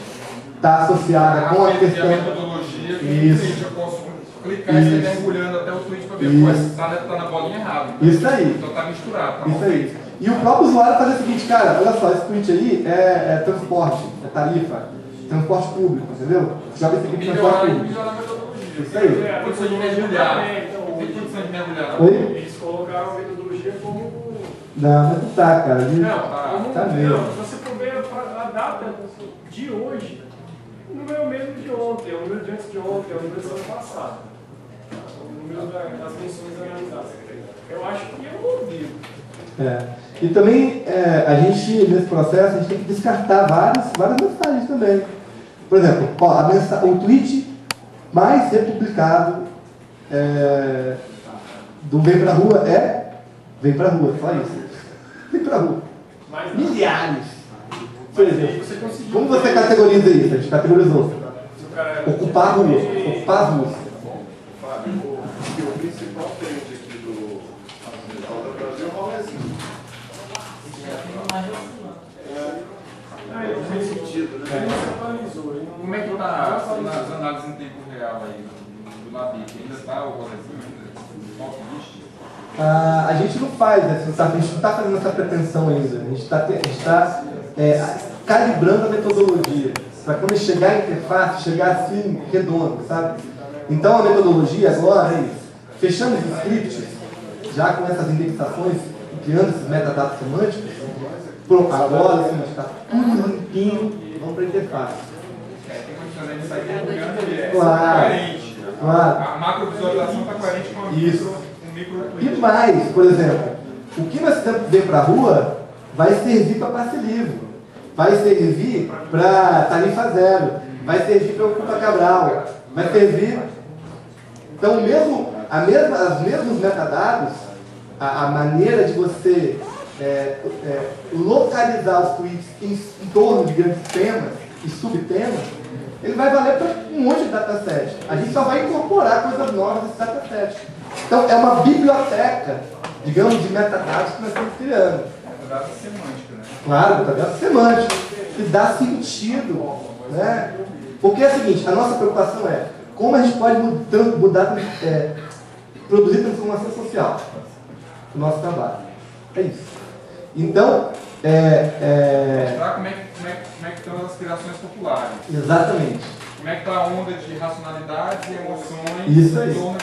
está associada com a questão. A metodologia, eu posso clicar e sair mergulhando até o tweet para ver se está na bolinha errada. Isso aí. Então está misturado. Isso aí. E o próprio usuário faz o seguinte, cara, olha só, esse tweet aí é transporte, é tarifa, transporte público, entendeu? Joga esse aqui de transporte público. Isso aí. Condição de mergulhar. Tem condição de mergulhar. Eles colocaram a metodologia como... Não, mas não tá, cara. Tá mesmo. Se você for ver a data de hoje, o número é o mesmo de ontem, é o número de antes de ontem, é o número do ano passado. O número das menções analisadas. Eu acho que é um ouvido. E também, a gente, nesse processo, a gente tem que descartar várias mensagens também. Por exemplo, o tweet mais republicado do Vem Pra Rua Vem Pra Rua, só isso. Vem Pra Rua. Milhares. Por exemplo, como você categoriza isso? A gente categorizou. Ocupar a rua. Ocupar as ruas. Fábio, o principal trend aqui do Causa Brasil é o rolezinho. Não faz sentido, né? Como é que está nas análises em tempo real aí do LABIC? Ainda está o rolezinho? A gente não faz, a gente não está fazendo essa pretensão ainda. A gente está calibrando a metodologia para quando chegar a interface, chegar assim, redondo, sabe? Então a metodologia agora é isso. Fechamos os scripts, já com essas indexações, criando esses metadados semânticos. Pronto, agora assim, está tudo limpinho, vamos para a interface. Tem condição de sair mergulhando coerente. A macrovisualização está coerente com a micro. E mais, por exemplo, o que nós temos que ver para a rua vai servir para passe livre, vai servir para tarifa zero, vai servir para Ocupa Cabral, vai servir. Então, os mesmos metadados, a maneira de você localizar os tweets em torno de grandes temas e subtemas, ele vai valer para um monte de dataset. A gente só vai incorporar coisas novas nesse dataset. Então, é uma biblioteca, digamos, de metadados que nós estamos criando. Metadado semântico, né? Claro, metadado semântico, que dá sentido, né? Porque é o seguinte, a nossa preocupação é como a gente pode produzir transformação social no nosso trabalho. É isso. Então, Mostrar como é que estão as aspirações populares. Exatamente. Como é que está a onda de racionalidades e emoções Isso aí. em torno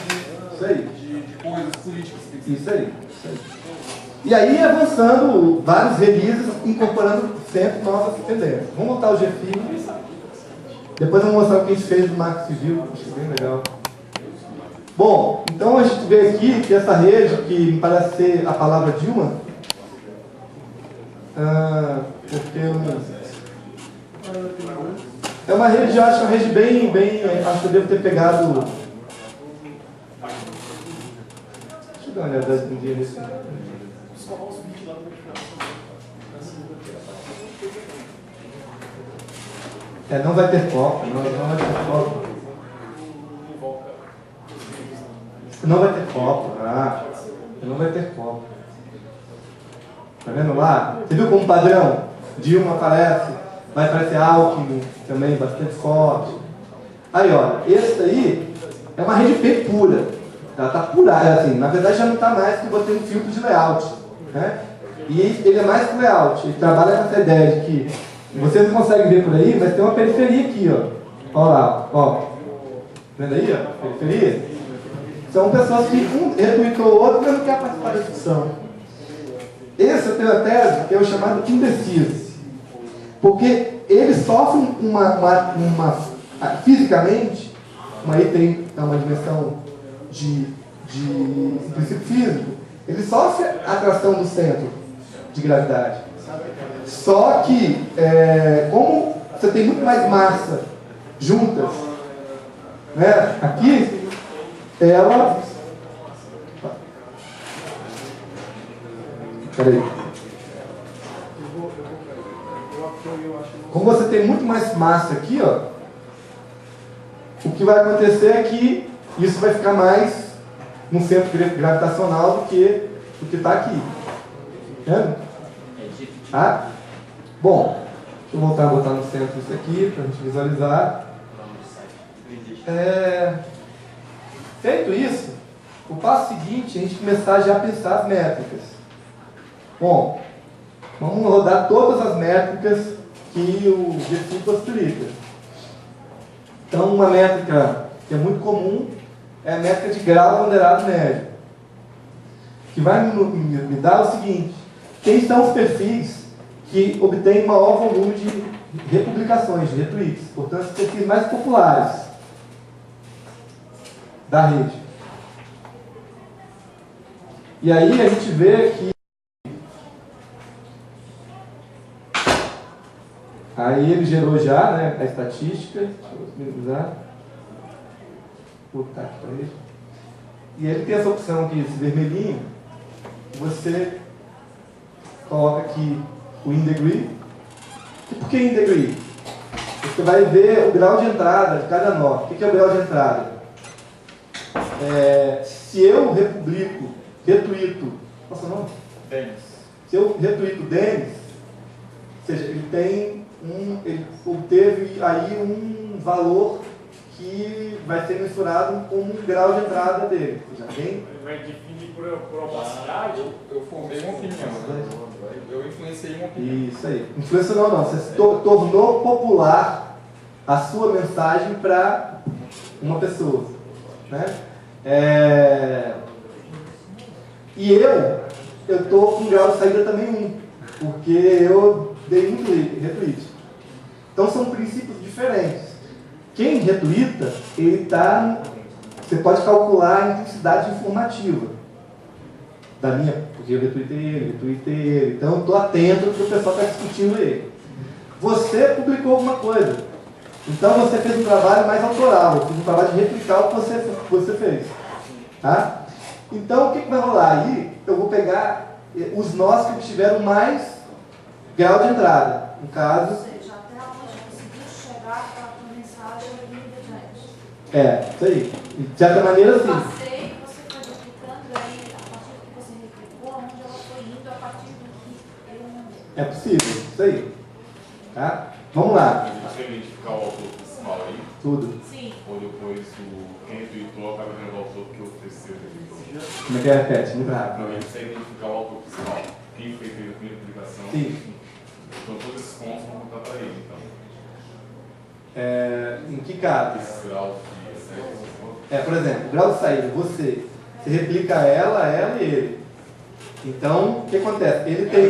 Isso aí. de coisas políticas. Isso aí. E aí avançando vários releases, incorporando sempre novas tendências. Vamos montar o GFI. Depois eu vou mostrar o que a gente fez do Marco Civil, acho que é bem legal. Bom, então a gente vê aqui que essa rede, que me parece ser a palavra Dilma, porque é uma rede, eu acho uma rede bem, acho que eu devo ter pegado. Deixa eu dar uma olhada um dia nesse. Não vai ter foco, não vai ter foco. Não vai ter foco, não vai ter foco. Tá vendo lá? Você viu como padrão? Dilma aparece, vai aparecer Alckmin também, bastante forte. Aí, olha, esse aí é uma rede P pura. Ela tá pura, assim, na verdade já não está mais, que eu botei um filtro de layout. Né? E ele é mais que layout, ele trabalha com essa ideia de que vocês não conseguem ver por aí, mas tem uma periferia aqui, ó. Olha lá, ó. Vendo aí, ó? Periferia? São pessoas que um retweetou o outro, mas não quer participar da discussão. Esse eu tenho a tese que é o chamado indeciso. Porque ele sofre fisicamente, aí tem uma dimensão de princípio físico, ele sofre a atração do centro de gravidade. Só que, como você tem muito mais massa juntas, né, aqui, ela... Peraí. Como você tem muito mais massa aqui, ó, o que vai acontecer é que isso vai ficar mais no centro gravitacional do que está aqui. Entende? Ah? Bom, deixa eu voltar a botar no centro isso aqui para a gente visualizar. Feito isso, o passo seguinte é a gente começar já a pensar as métricas. Bom, vamos rodar todas as métricas que o GFI possibilita. Então, uma métrica que é muito comum é a métrica de grau ponderado médio, que vai me dar o seguinte: quem são os perfis que obtêm maior volume de republicações, de retweets, portanto, os perfis mais populares da rede. E aí a gente vê que aí ele gerou já, né, a estatística. Deixa eu minimizar. Vou botar aqui para ele. E ele tem essa opção aqui, esse vermelhinho. Você coloca aqui o in degree. E por que in degree? Você vai ver o grau de entrada de cada nó. O que é o grau de entrada? Se eu retuito, qual é o nome? Denis. Se eu retuito Denis, ou seja, ele obteve aí um valor que vai ser mensurado como um grau de entrada dele. Já tem? Ele vai definir por opacidade? Eu formei uma opinião. Eu influenciei uma opinião. Isso aí. Influenciou não. Você tornou popular a sua mensagem para uma pessoa. Né? E eu estou com grau de saída também 1, porque eu dei muito retweet. Então são princípios diferentes. Quem retweeta, você pode calcular a intensidade informativa da minha, porque eu retweetei ele, então eu estou atento ao que o pessoal está discutindo ele. Você publicou alguma coisa, então você fez um trabalho mais autoral, eu fiz um trabalho de replicar o que você fez. Tá? Então o que vai rolar aí? Eu vou pegar os nós que tiveram mais grau de entrada, no caso. Ou seja, até onde conseguiu chegar com a tua mensagem ali. Isso aí. De certa maneira, assim. Passei, você foi replicando, aí a partir do que você replicou, onde ela foi indo a partir do que eu mandei. É possível, isso aí. Tá? Vamos lá. Você identificar o autor principal aí? Tudo. Sim. Ou depois quem tweetou acaba vendo o autor que ofereceu. Como é que é? Repete, muito rápido. Não, você identificar o autor principal. quem foi feita a primeira publicação. Sim. Então todos esses pontos vão contar para ele, então. Em que casos? Esse grau de saída. Por exemplo, o grau de saída, você replica ela e ele. Então, o que acontece? Ele tem... E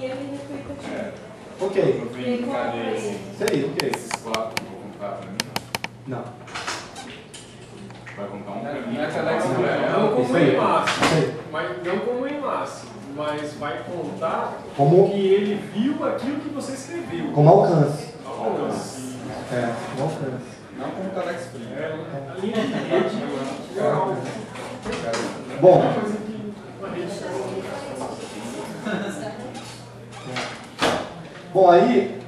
ele replica de Ok. Eu venho brincadeira assim. Isso aí, ok. Esses 4 vão contar para mim? Não. Vai contar um para mim. Não como Isso aí. enlace, Isso aí. mas não como enlace, mas vai contar Como- que ele viu aquilo que você escreveu. Como alcance. Alcance. Como alcance. Não como Telex Free. A linha de rede geral. Bom, Uma coisa que uma rede Bom, aí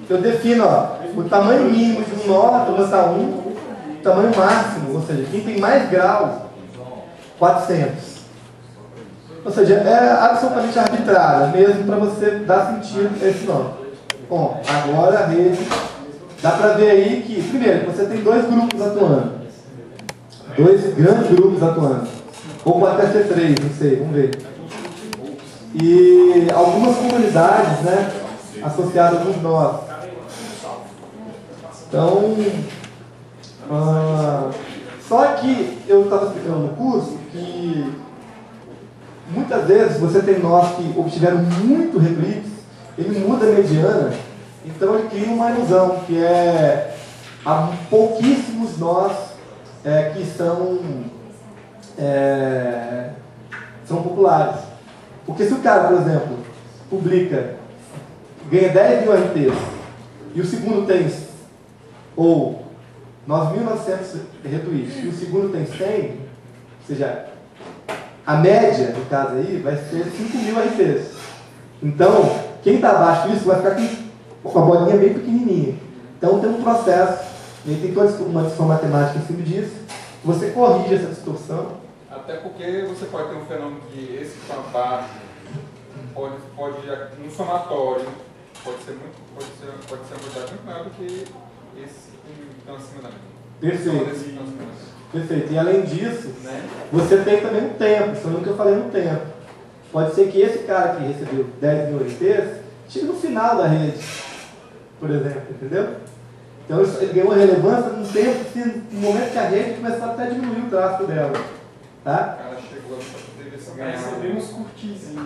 eu defino, ó, o tamanho mínimo de um nó, vou botar 1, o tamanho máximo, ou seja, quem tem mais grau, 400. Ou seja, é absolutamente arbitrário, mesmo para você dar sentido a esse nó. Bom, agora a rede, dá para ver aí que, primeiro, você tem 2 grupos atuando. 2 grandes grupos atuando. Ou pode até ser 3, não sei, vamos ver. E algumas comunidades, né, associadas a alguns nós. Então, só que eu estava explicando no curso que muitas vezes você tem nós que obtiveram muito repliques, ele muda a mediana, então ele cria uma ilusão, que há pouquíssimos nós que são populares. Porque se o cara, por exemplo, publica, ganha 10 mil RTs, e o segundo tem, ou 9.900 retweets, e o segundo tem 100, ou seja, a média, no caso aí, vai ser 5.000 RTs. Então, quem está abaixo disso vai ficar com a bolinha bem pequenininha. Então tem um processo, e tem toda uma discussão matemática em cima disso, você corrige essa distorção. Até porque você pode ter um fenômeno que esse que está abaixo pode um somatório pode ser uma quantidade muito maior do que esse que está acima da média. Perfeito. E além disso, você tem também um tempo, isso é o que eu falei no tempo. Pode ser que esse cara que recebeu 10 mil RTs chegue no final da rede, por exemplo, entendeu? Então ele ganhou uma relevância num tempo, assim, no momento que a rede começou até a diminuir o tráfego dela. Tá? O cara chegou para poder ver se recebemos curtizinho.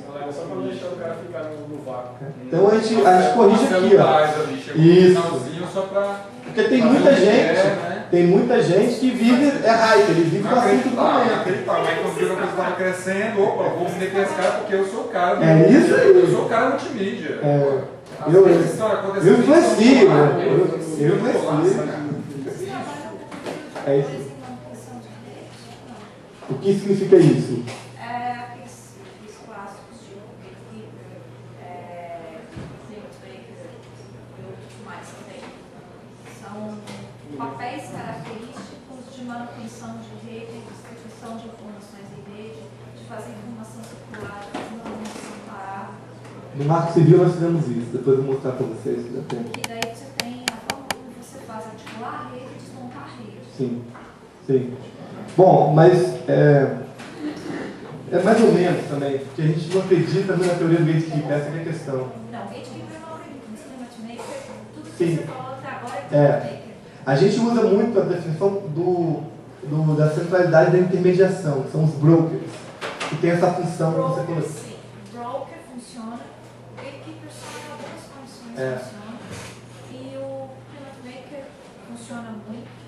Galera, só para não deixar o cara ficar no vácuo. Então a gente corrige aqui, ó. Isso. Porque tem muita gente, tem muita gente que vive, hype, ele vive com assunto do momento. Mas quando viu que a coisa estava crescendo, opa, vou me meter esse cara porque eu sou o cara. Isso aí. Eu sou o cara multimídia. Eu influencio, eu influencio. É isso. O que significa isso? Aqueles clássicos de Gatekeeper, Breaker e outros mais também. São papéis característicos de manutenção de rede, distribuição de informações em rede, de fazer informação circular, de informação parar. No Marco Civil nós fizemos isso, depois eu vou mostrar para vocês. E daí você tem a forma como você faz articular a rede e desmontar a rede. Sim. Bom, mas é mais ou menos também, porque a gente não acredita na teoria do gatekeeper, essa é a questão. Não, gatekeeper não acredita, mas matchmaker, tudo que Sim. você falou até agora é matchmaker. A gente usa muito a definição da centralidade da intermediação, que são os brokers, que tem essa função que você colocou. Sim, broker funciona, o gatekeeper só em algumas condições funciona, e o matchmaker funciona muito.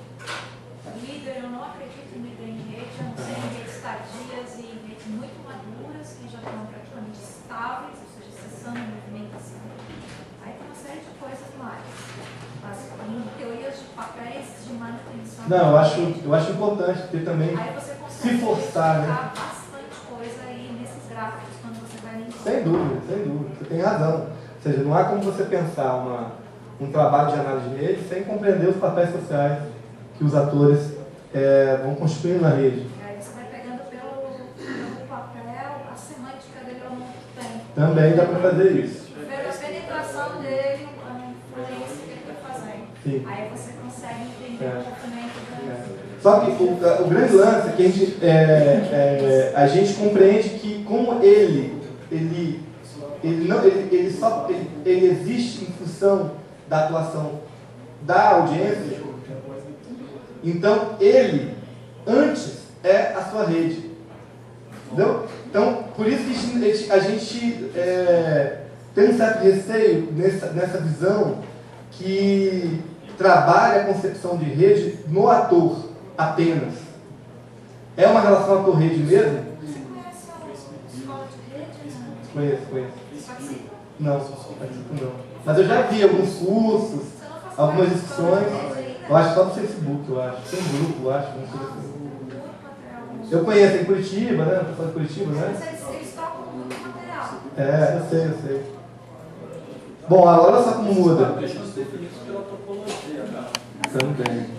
Líder, eu não acredito em líder em rede, a não ser em redes tardias e em redes muito maduras, que já estão praticamente estáveis, ou seja, cessando a movimentação. Aí tem uma série de coisas mais. Mas em teorias de papéis de manutenção. Não, eu acho importante ter também, aí você consegue se forçar, né? bastante coisa aí nesses gráficos quando você vai limpar. Sem dúvida, você tem razão. Ou seja, não há como você pensar um trabalho de análise de rede sem compreender os papéis sociais que os atores vão construindo na rede. Aí você vai pegando pelo papel a semântica dele ao longo do tempo. Também dá para fazer isso. Pela penetração dele, a influência que ele vai fazendo. Sim. Aí você consegue entender o comportamento da... Só que o grande lance é que a gente compreende que como ele existe em função da atuação da audiência, então ele antes é a sua rede. Entendeu? Então, por isso que a gente tem um certo receio nessa visão que trabalha a concepção de rede no ator apenas. É uma relação ator-rede mesmo? Você conhece a escola de rede? Conheço. Participa? Não, participo não. Mas eu já vi alguns cursos, algumas discussões. Eu acho só no Facebook, eu acho. Tem um grupo, eu acho. Não sei se... Eu conheço em Curitiba, né? O pessoal de Curitiba, né? Mas eles tocam muito material. Eu sei. Bom, olha só como muda. Deixa eu definir isso pela topologia, tá? Também.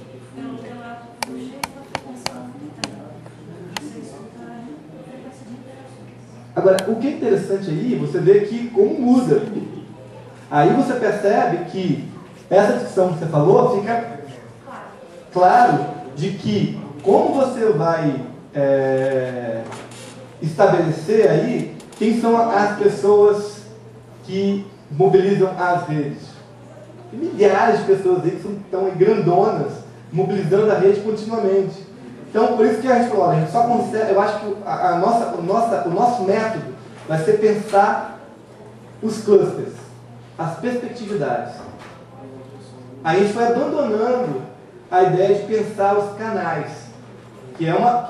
Agora, o que é interessante aí, você vê que como muda. Aí você percebe que essa discussão que você falou fica claro de que como você vai estabelecer aí quem são as pessoas que mobilizam as redes. Tem milhares de pessoas aí que estão grandonas, mobilizando a rede continuamente. Então, por isso que a gente falou, a gente só consegue, eu acho que o nosso método vai ser pensar os clusters, as perspectividades. Aí a gente foi abandonando a ideia de pensar os canais, que é uma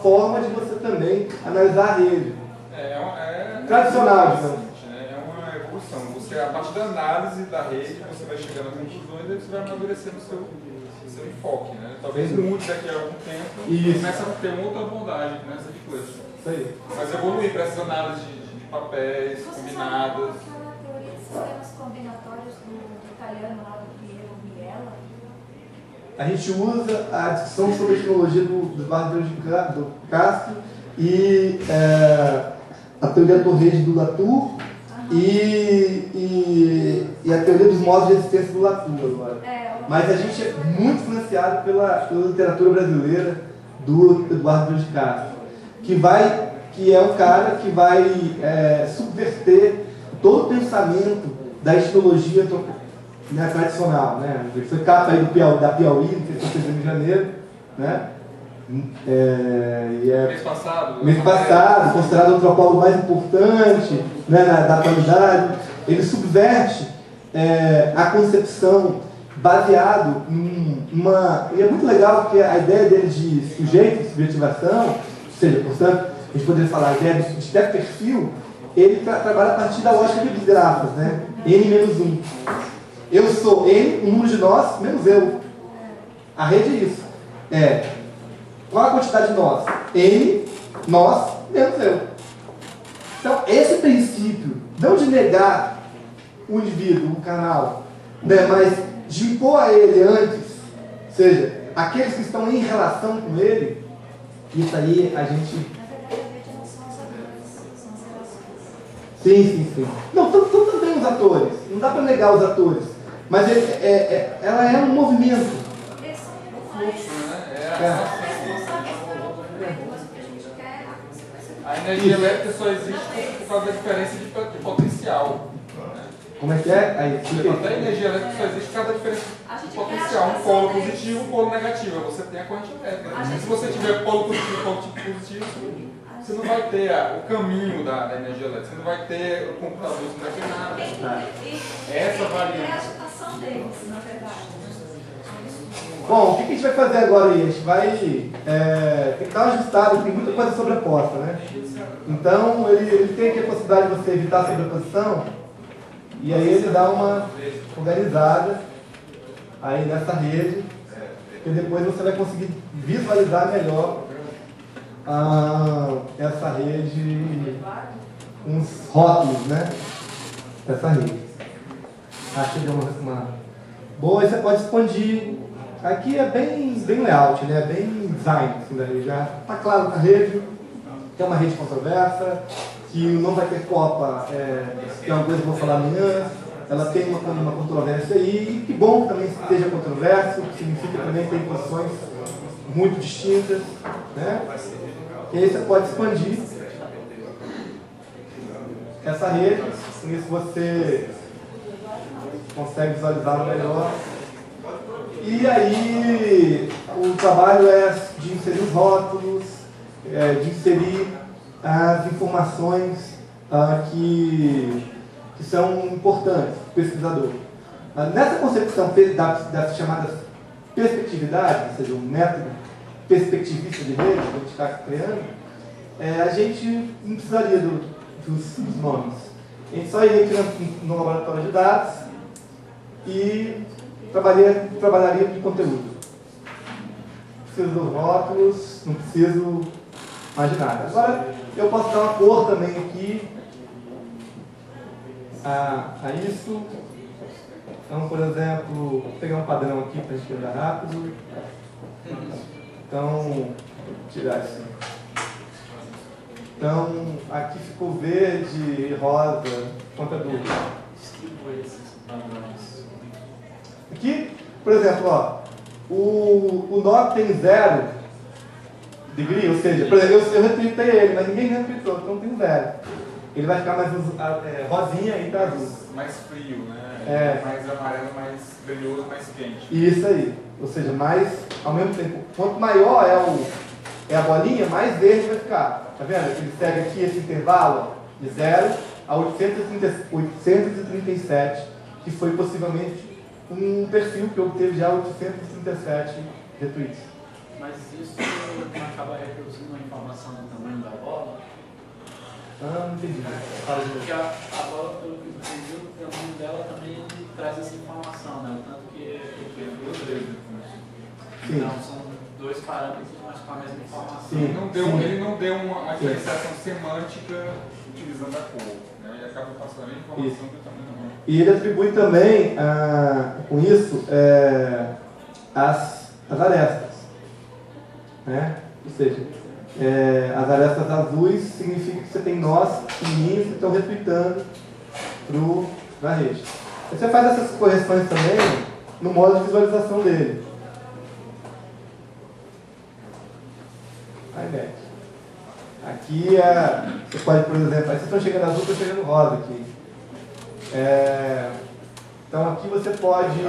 forma de você também analisar a rede. Tradicional, digamos. É uma evolução. Você, a partir da análise da rede, você vai chegando a conclusões e você vai amadurecendo o seu enfoque, né? Talvez mude daqui a algum tempo e começa a ter uma outra abordagem nessa de coisa. Isso aí. Mas evoluir para essas análises de papéis, combinadas. Você sabe aquela teoria de sistemas combinatórios do italiano lá, do Piero Mirella? A gente usa a discussão sobre a tecnologia do Eduardo do Castro e a teoria do rede do Latour e a teoria dos modos de existência do Latour agora. Mas a gente é muito influenciado pela literatura brasileira do Eduardo de Castro, que é um cara que vai subverter todo o pensamento da etnologia tradicional. Né? Ele foi capa aí da Piauí, no Rio de Janeiro, né? Mês passado, considerado o antropólogo mais importante, né, da atualidade. Ele subverte a concepção baseado em uma... E é muito legal porque a ideia dele de sujeito, de subjetivação, ou seja, portanto, a gente poderia falar a ideia de perfil, ele trabalha a partir da lógica de grafos, né? N-1. Eu sou N, um número de nós, menos eu. A rede é isso. Qual a quantidade de nós? N, nós, menos eu. Então, esse princípio, não de negar o indivíduo, o canal, né, mas de impor a ele antes, ou seja, aqueles que estão em relação com ele, isso aí a gente... Na verdade, a rede não são os atores, são as relações. Sim. Não, são também os atores, não dá para negar os atores, mas ela é um movimento. Eles são regulares. A energia elétrica só existe por causa da diferença de potencial. Como é que é? Até a energia elétrica só existe por causa da diferença de potencial. Um polo positivo e um polo negativo. Você tem a corrente elétrica. Se você tiver polo positivo e polo positivo, você não vai ter o caminho da energia elétrica. Você não vai ter o computador, você não vai ter nada. Essa variante. É a agitação deles, na verdade. Bom, o que a gente vai fazer agora aí? A gente vai tem que dar uma ajustada, tem muita coisa sobreposta, né? Então, ele tem aqui a possibilidade de você evitar a sobreposição, e aí ele dá uma organizada aí nessa rede, que depois você vai conseguir visualizar melhor essa rede, uns rótulos, né? Essa rede. Aqui deu uma boa, e você pode expandir. Aqui é bem layout, né? Bem design, assim, da rede. Já está claro na rede, que é uma rede controversa, que não vai ter copa, que é uma coisa que eu vou falar amanhã, ela tem uma controvérsia aí, e que bom que também esteja controverso, que significa também ter posições muito distintas, né? E aí você pode expandir essa rede, com isso você consegue visualizá-la melhor. E aí o trabalho é de inserir os rótulos, de inserir as informações que são importantes para o pesquisador. Nessa concepção das chamadas perspectividades, ou seja, um método perspectivista de rede, que a gente está criando, a gente não precisaria dos nomes. A gente só iria aqui no laboratório de dados e trabalharia com conteúdo. Não preciso dos rótulos, não preciso mais de nada. Agora, eu posso dar uma cor também aqui a isso. Então, por exemplo, vou pegar um padrão aqui para a gente olhar rápido. Então, vou tirar isso. Então, aqui ficou verde, rosa, quanto é dúvida. Aqui, por exemplo, ó, o nó tem 0 degree, ou seja, por exemplo, eu retweetei ele, mas ninguém retweetou, então tem 0. Ele vai ficar mais rosinha e tá azul. Mais frio, né? Mais amarelo, mais brilhoso, mais quente. Isso aí. Ou seja, mais, ao mesmo tempo, quanto maior é a bolinha, mais verde vai ficar. Tá vendo? Ele segue aqui esse intervalo de 0 a 837, que foi possivelmente um perfil que obteve já 837 retweets. Mas isso não acaba reproduzindo a informação do tamanho da bola? Não entendi. Porque a bola, pelo que eu entendi, o tamanho dela também traz essa informação, né? O tanto que Sim. Então, são dois parâmetros, mas com a mesma informação. Sim. Ele não deu uma diferenciação semântica utilizando a cor, né? Ele acaba passando a informação do tamanho da bola. E ele atribui também, com isso, as arestas. Né? Ou seja, as arestas azuis significa que você tem nós fininhos que estão retweetando para a rede. Você faz essas correções também no modo de visualização dele. IMAX. Aqui você pode, por exemplo, vocês estão chegando azul, estou chegando rosa aqui. Então aqui você pode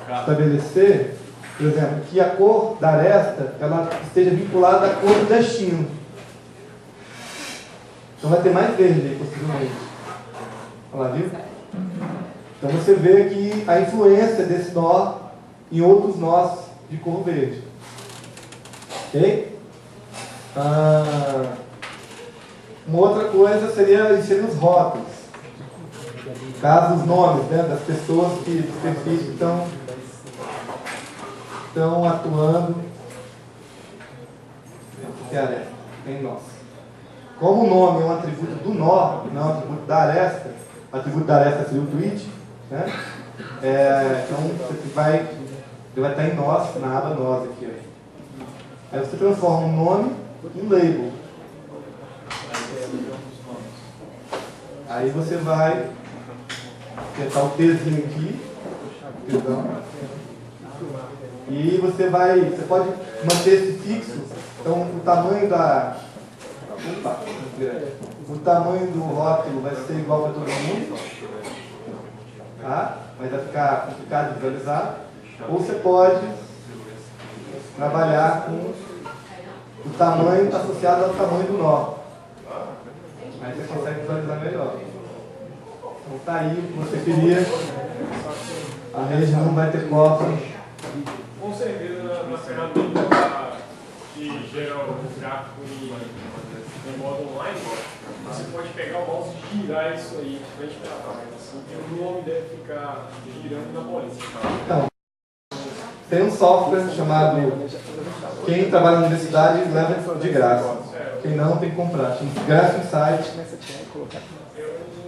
estabelecer, por exemplo, que a cor da aresta ela esteja vinculada à cor do destino. Então vai ter mais verde aí, possivelmente. Olha lá, viu? Então você vê que a influência desse nó em outros nós de cor verde. Ok? Uma outra coisa seria inserir os rótulos. Caso os nomes, né, das pessoas dos perfis que estão atuando em nós. Como o nome é um atributo do nó, não é um atributo da aresta, o atributo da aresta seria o tweet, né? Então ele vai estar em nós, na aba nós aqui. Ó. Aí você transforma um nome em label. Aí você vai apertar o Tzinho aqui, e você pode manter esse fixo. Então o tamanho do rótulo vai ser igual para todo mundo, tá? Mas vai ficar complicado de visualizar. Ou você pode trabalhar com o tamanho associado ao tamanho do nó. Aí você consegue visualizar melhor. Então tá aí o que você queria. A rede não vai ter copa. Com certeza na ferramenta que gera o gráfico em modo online, você pode pegar o mouse e girar isso aí de frente para trás. Assim, que o nome deve ficar girando na bolinha. Então, tem um software chamado quem trabalha na universidade leva de graça. Quem não tem que comprar. Chama Graph Insight. Eu uso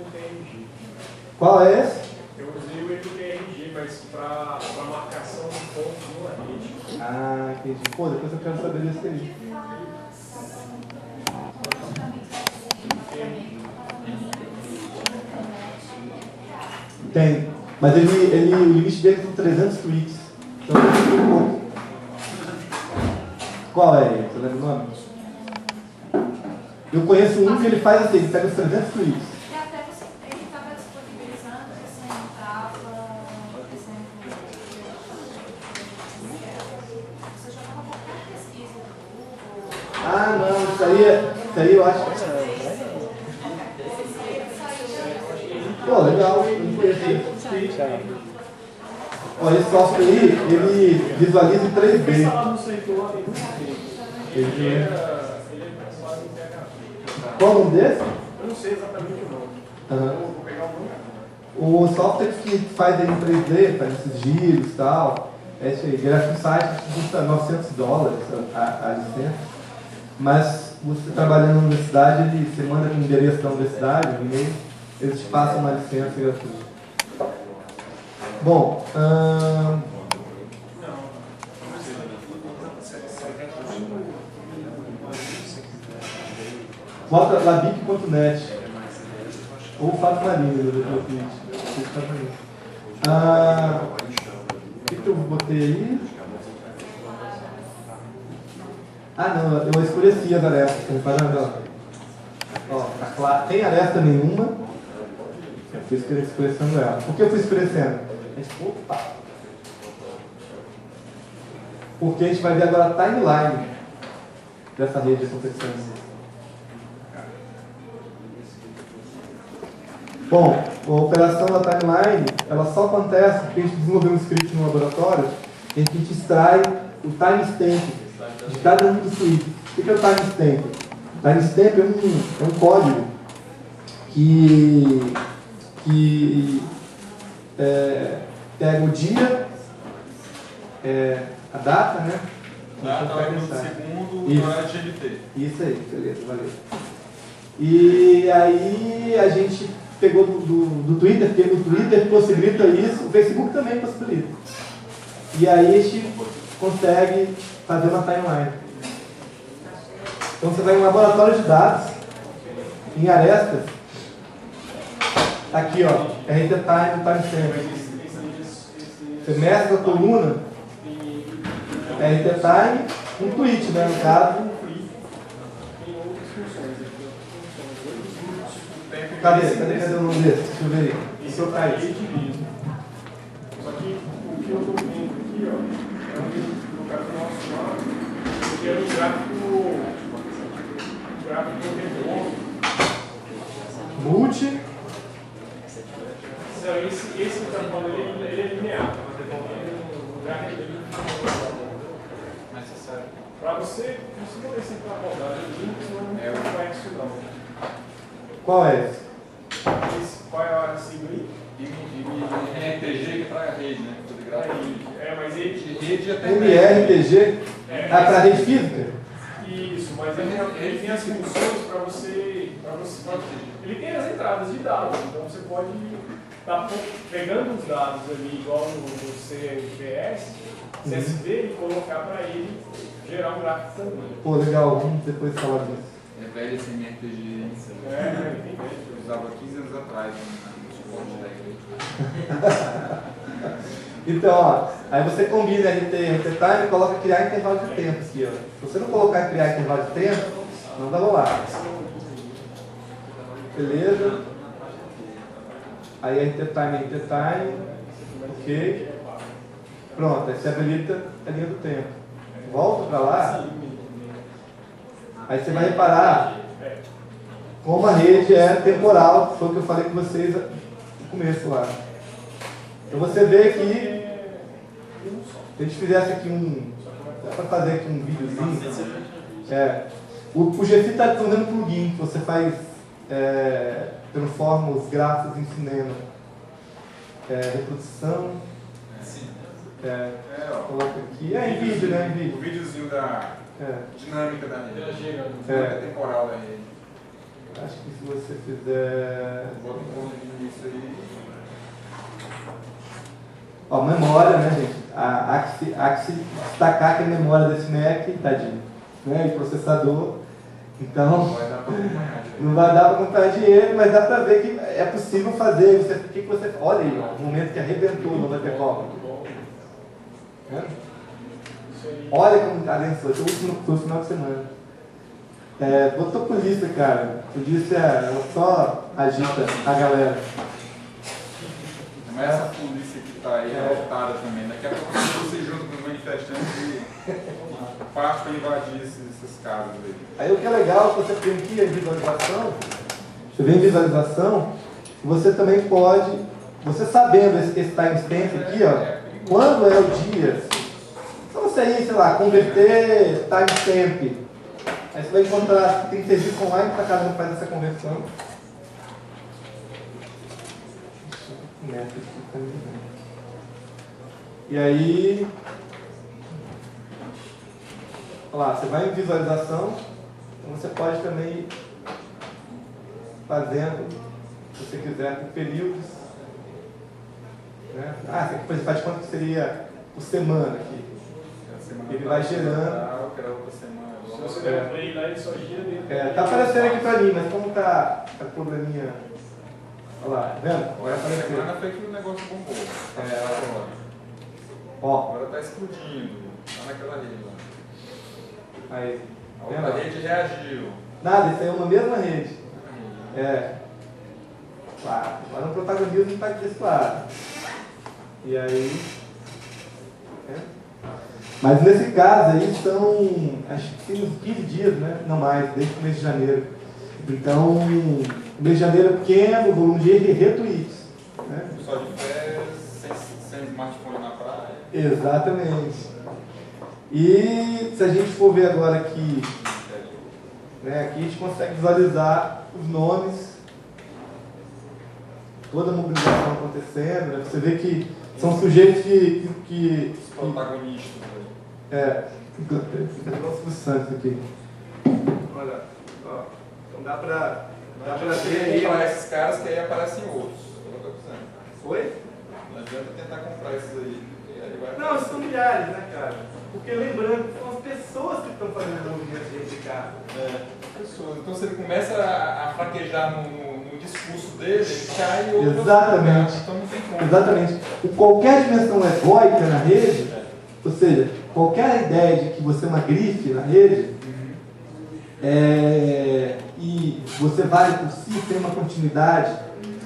o TRG. Qual é esse? Eu usei o TRG, mas para marcação de pontos numa rede. Ah, entendi. Pô, depois eu quero saber desse aí. Tem. Mas o limite dele são 300 tweets. Então é um pouco. Qual é ele? Você lembra o nome? Eu conheço um que ele faz assim, ele pega os 300 tweets. E até ele estava disponibilizando, você entrava, por exemplo, você jogava qualquer pesquisa do Google. Ah, não, isso aí eu acho. Pô, legal, eu não conheço. Ó, esse software aí, ele visualiza em 3D. Qual o nome desse? Eu não sei exatamente o nome. Uhum. Vou pegar o nome. O software que faz ele em 3D, faz esses giros e tal, é isso aí. Gera um site que custa $900 a licença. Mas você trabalhando na universidade, você manda com o endereço da universidade, um e-mail, eles te passam uma licença gratuita. Bom, bota labic.net ou Fato Marinho no meu tweet. O que eu botei aí? Ah não, eu escureci as arestas, não faz nada. Ó, tá claro, tem aresta nenhuma. Eu fui escurecendo ela. Por que eu fui escurecendo? Opa! Porque a gente vai ver agora a timeline dessa rede acontecendo. Bom, a operação da timeline, ela só acontece porque a gente desenvolveu um script no laboratório em que a gente extrai o timestamp de cada um dos tweets. O que é o timestamp? O timestamp é um código que pega o dia, a data, né? Data, hora do segundo, Isso. hora de GMT. Isso aí, beleza, valeu. E aí a gente pegou do Twitter, porque o Twitter possibilita isso, o Facebook também possibilita. E aí a gente consegue fazer uma timeline. Então você vai em um laboratório de dados, em arestas, aqui ó, RT Time, timestamp. Você mescla a coluna, RT Time, um tweet, né, no caso. Cadê o nome desse? Deixa eu ver aí. Esse é o Thaís. Só que o que eu estou vendo aqui, ó, é no caso nosso lá, que era o gráfico contemporâneo. Multi. Esse que está falando, ele é linear. O gráfico dele para você poder sentar a rodada aqui, você não vai isso não. Qual é esse? Qual é a sigla aí? MRTG, que é para a rede, né? Mas ele... Rede até MRTG? Para a rede física? Isso, mas ele tem as funções para você... Ele tem as entradas de dados, então você pode estar pegando os dados ali, igual no CSV, e colocar para ele gerar um gráfico também. Pô, legal, vamos depois falar disso. É velho esse MRTG. Eu usava 15 anos atrás no suporte da igreja. Então, ó, aí você combina RT Time e coloca criar intervalo de tempo aqui, ó. Se você não colocar criar intervalo de tempo, não vai rolar. Beleza? Aí RT Time, ok. Pronto, aí você habilita a linha do tempo. Volta para lá. Aí você vai reparar como a rede é temporal, foi o que eu falei com vocês no começo lá. Então você vê que, se a gente fizesse aqui dá para fazer aqui um videozinho, o GFI está fazendo um plugin que você faz, transforma os gráficos em cinema. Reprodução. Coloca aqui. Em vídeo, né? Em vídeo. O videozinho da dinâmica da rede. Dinâmica temporal da rede. Acho que se você fizer. Bota um ponto de início aí. Ó, memória, né, gente? Há que se destacar que a memória desse Mac, tadinho, né? E processador. Então, não vai dar para comprar dinheiro, mas dá para ver que é possível fazer. O que você... Olha aí, ó, o momento que arrebentou, não vai ter Copa. Olha como abençoou, foi o final de semana. Botou polícia, cara. Polícia só agita a galera. Mas essa polícia que está aí é lotada também. Daqui a pouco você junto com os manifestantes e parte para invadir esses casos aí. Aí o que é legal, você tem aqui a visualização, você vê em visualização, você também pode, você sabendo esse timestamp aqui, ó, quando é o dia, só você ir, sei lá, converter timestamp. Aí você vai encontrar que tem serviço online para cada um que faz essa conversão. E aí, olha lá, você vai em visualização, então você pode também ir fazendo, se você quiser, por períodos. Né? Você aqui faz quanto que seria por semana aqui. Ele vai gerando. Se você der play lá, ele só gira dentro. Tá aparecendo aqui pra mim, mas como tá probleminha. Olha lá, tá vendo? Vai aparecer. Semana foi que o negócio bombou. Agora tá explodindo. Tá naquela rede lá. Aí. A outra rede reagiu. Nada, isso aí é uma mesma rede. Claro, agora o protagonismo está aqui desse lado. E aí. Mas nesse caso aí são, acho que tem uns 15 dias, né? Não mais, desde o mês de janeiro. Então, o mês de janeiro é pequeno, o volume de retweets. Né? Só de férias, sem smartphone na praia. Exatamente. E se a gente for ver agora aqui, né, aqui a gente consegue visualizar os nomes, toda a mobilização acontecendo. Né? Você vê que são sujeitos que protagonistas. Negócio Santos aqui. Olha, ó, então dá pra ver aí. Comprar esses caras que aí aparecem outros. Oi? Não adianta tentar comprar esses aí. Não, são milhares, né, cara? Porque lembrando que são as pessoas que estão fazendo o movimento de replicar. Pessoas. Então se ele começa a fraquejar no discurso dele, ele cai e outro. Exatamente. Então não tem como. Exatamente. Qualquer dimensão egóica na rede, ou seja, qualquer ideia de que você é uma grife na rede, e você vale por si, tem uma continuidade,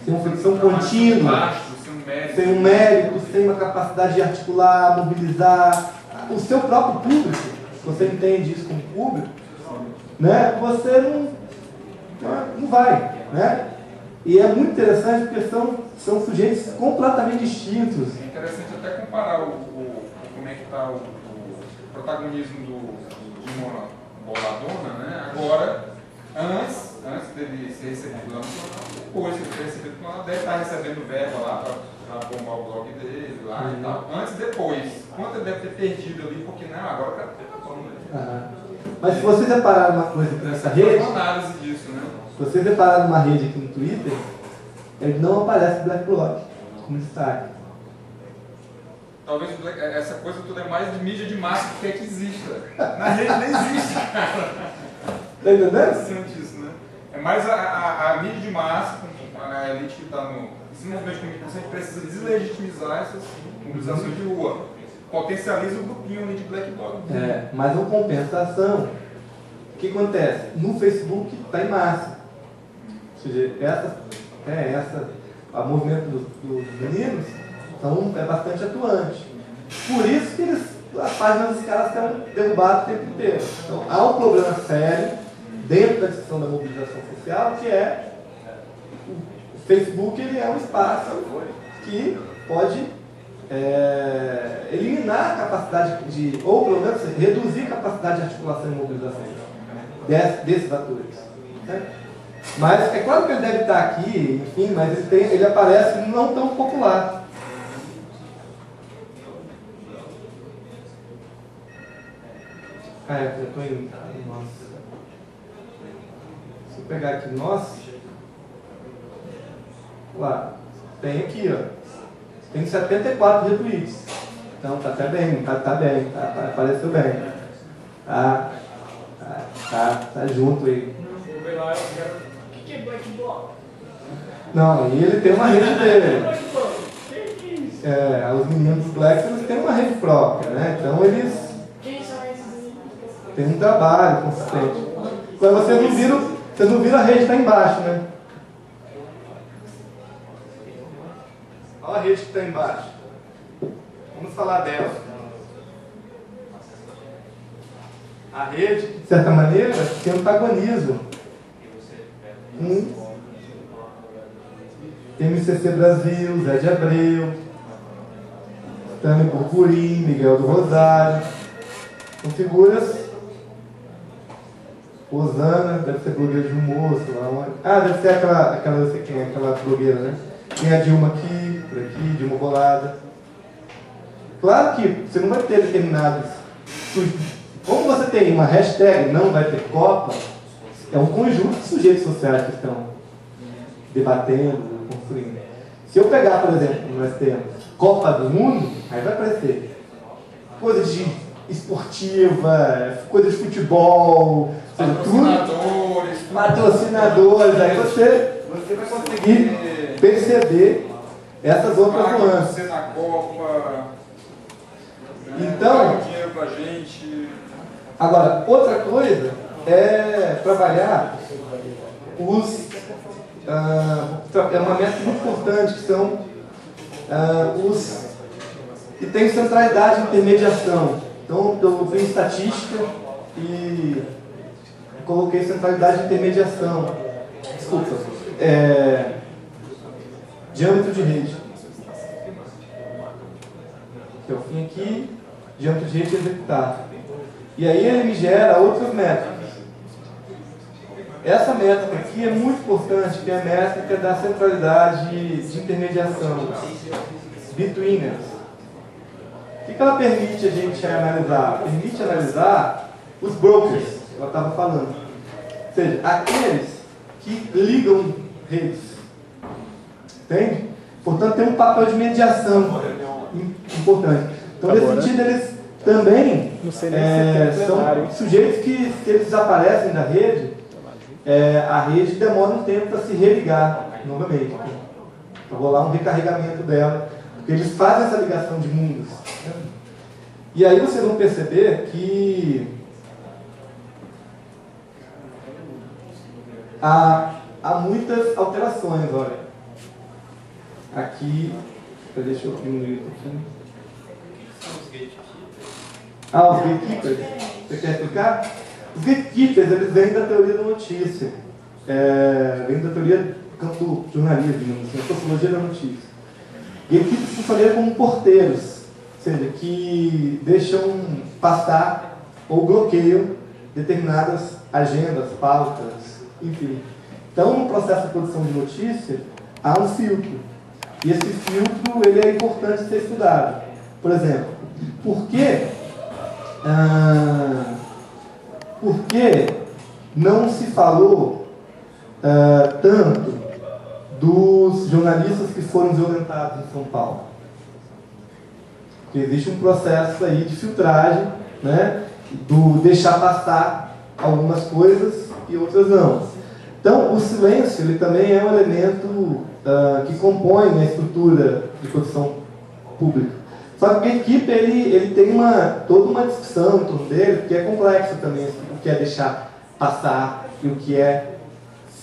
tem uma fricção contínua, sem um mérito, sem uma capacidade de articular, mobilizar o seu próprio público, se você entende isso como público, né, você não vai. Né? E é muito interessante porque são sujeitos completamente distintos. É interessante até comparar como é que está o protagonismo de uma boladona, né? Agora, antes dele ser recebido lá no jornal, depois que ele foi recebido no jornal, deve estar recebendo verba lá para bombar o blog dele lá e tal. Antes e depois. Quanto ele deve ter perdido ali, porque não, agora o cara tem razão, né? Mas se vocês repararem uma coisa aqui nessa rede, uma análise disso, né? Se vocês repararem numa rede aqui no Twitter, ele não aparece Black Bloc como destaque. Talvez essa coisa toda é mais de mídia de massa do que é que exista. Na rede nem existe, cara. Tá entendendo? É interessante isso, né? É mais a mídia de massa, a elite que está esse movimento de comunicação, a gente precisa deslegitimizar essas mobilizações de rua. Potencializa o grupinho ali de Black Bloc. Mas uma compensação. O que acontece? No Facebook está em massa. Ou seja, o movimento dos meninos é bastante atuante. Por isso que as páginas dos caras estão derrubadas o tempo inteiro. Então há um problema sério dentro da discussão da mobilização social, que é o Facebook. Ele é um espaço que pode eliminar a capacidade ou pelo menos reduzir a capacidade de articulação e mobilização desses atores. Né? Mas é claro que ele deve estar aqui, enfim, mas ele aparece não tão popular. Eu estou indo. Nossa. Se eu pegar aqui, nossa. Lá. Tem aqui, ó. Tem 74 retweets. Então tá até bem, tá bem, apareceu bem. Tá junto aí. Vou ver lá, o que é Black Bloc? Não, e ele tem uma rede dele. Os meninos do Plex, eles têm uma rede própria, né? Então eles têm um trabalho consistente. Agora vocês não viram a rede que está embaixo, né? Olha a rede que está embaixo. Vamos falar dela. A rede, de certa maneira, se antagoniza com MCC Brasil, Zé de Abreu, Tânia Purpurim, Miguel do Rosário. São figuras. Rosana, deve ser blogueira de humor, sei lá onde. Ah, deve ser aquela eu sei quem é, aquela blogueira, né? Tem a Dilma aqui, por aqui, Dilma Bolada. Claro que você não vai ter determinados. Como você tem uma hashtag não vai ter Copa, é um conjunto de sujeitos sociais que estão debatendo, construindo. Se eu pegar, por exemplo, nós temos Copa do Mundo, aí vai aparecer coisa de esportiva, coisa de futebol, patrocinadores, aí você vai conseguir perceber essas outras nuances. Na Copa, então, dinheiro pra gente. Agora, outra coisa é trabalhar é uma meta muito importante, que são que tem centralidade e intermediação. Então, eu fiz estatística e coloquei centralidade e intermediação. Desculpa. Diâmetro de rede. Que é o fim aqui, diâmetro de rede executar. E aí ele me gera outras métricas. Essa métrica aqui é muito importante, que é a métrica da centralidade de intermediação. Betweenness. O que ela permite a gente analisar? Permite analisar os brokers, que ela estava falando. Ou seja, aqueles que ligam redes. Entende? Portanto, tem um papel de mediação importante. Então, nesse sentido, eles também são sujeitos que, se eles desaparecem da rede, a rede demora um tempo para se religar novamente. Para rolar um recarregamento dela. Porque eles fazem essa ligação de mundos. E aí vocês vão perceber que há muitas alterações, olha. Aqui, deixa eu diminuir um pouquinho. Os gatekeepers. Você quer explicar? Os gatekeepers, eles vêm da teoria da notícia. Vêm da teoria do campo do jornalismo, digamos assim, a sociologia da notícia. Gatekeepers funcionam como porteiros, ou seja, que deixam passar ou bloqueiam determinadas agendas, pautas, enfim. Então, no processo de produção de notícia, há um filtro. E esse filtro ele é importante ser estudado. Por exemplo, por que não se falou tanto dos jornalistas que foram violentados em São Paulo? Porque existe um processo aí de filtragem, né, do deixar passar algumas coisas e outras não. Então, o silêncio ele também é um elemento que compõe a estrutura de produção pública. Só que o gatekeeper ele tem toda uma discussão em torno dele, que é complexa também, o que é deixar passar e o que é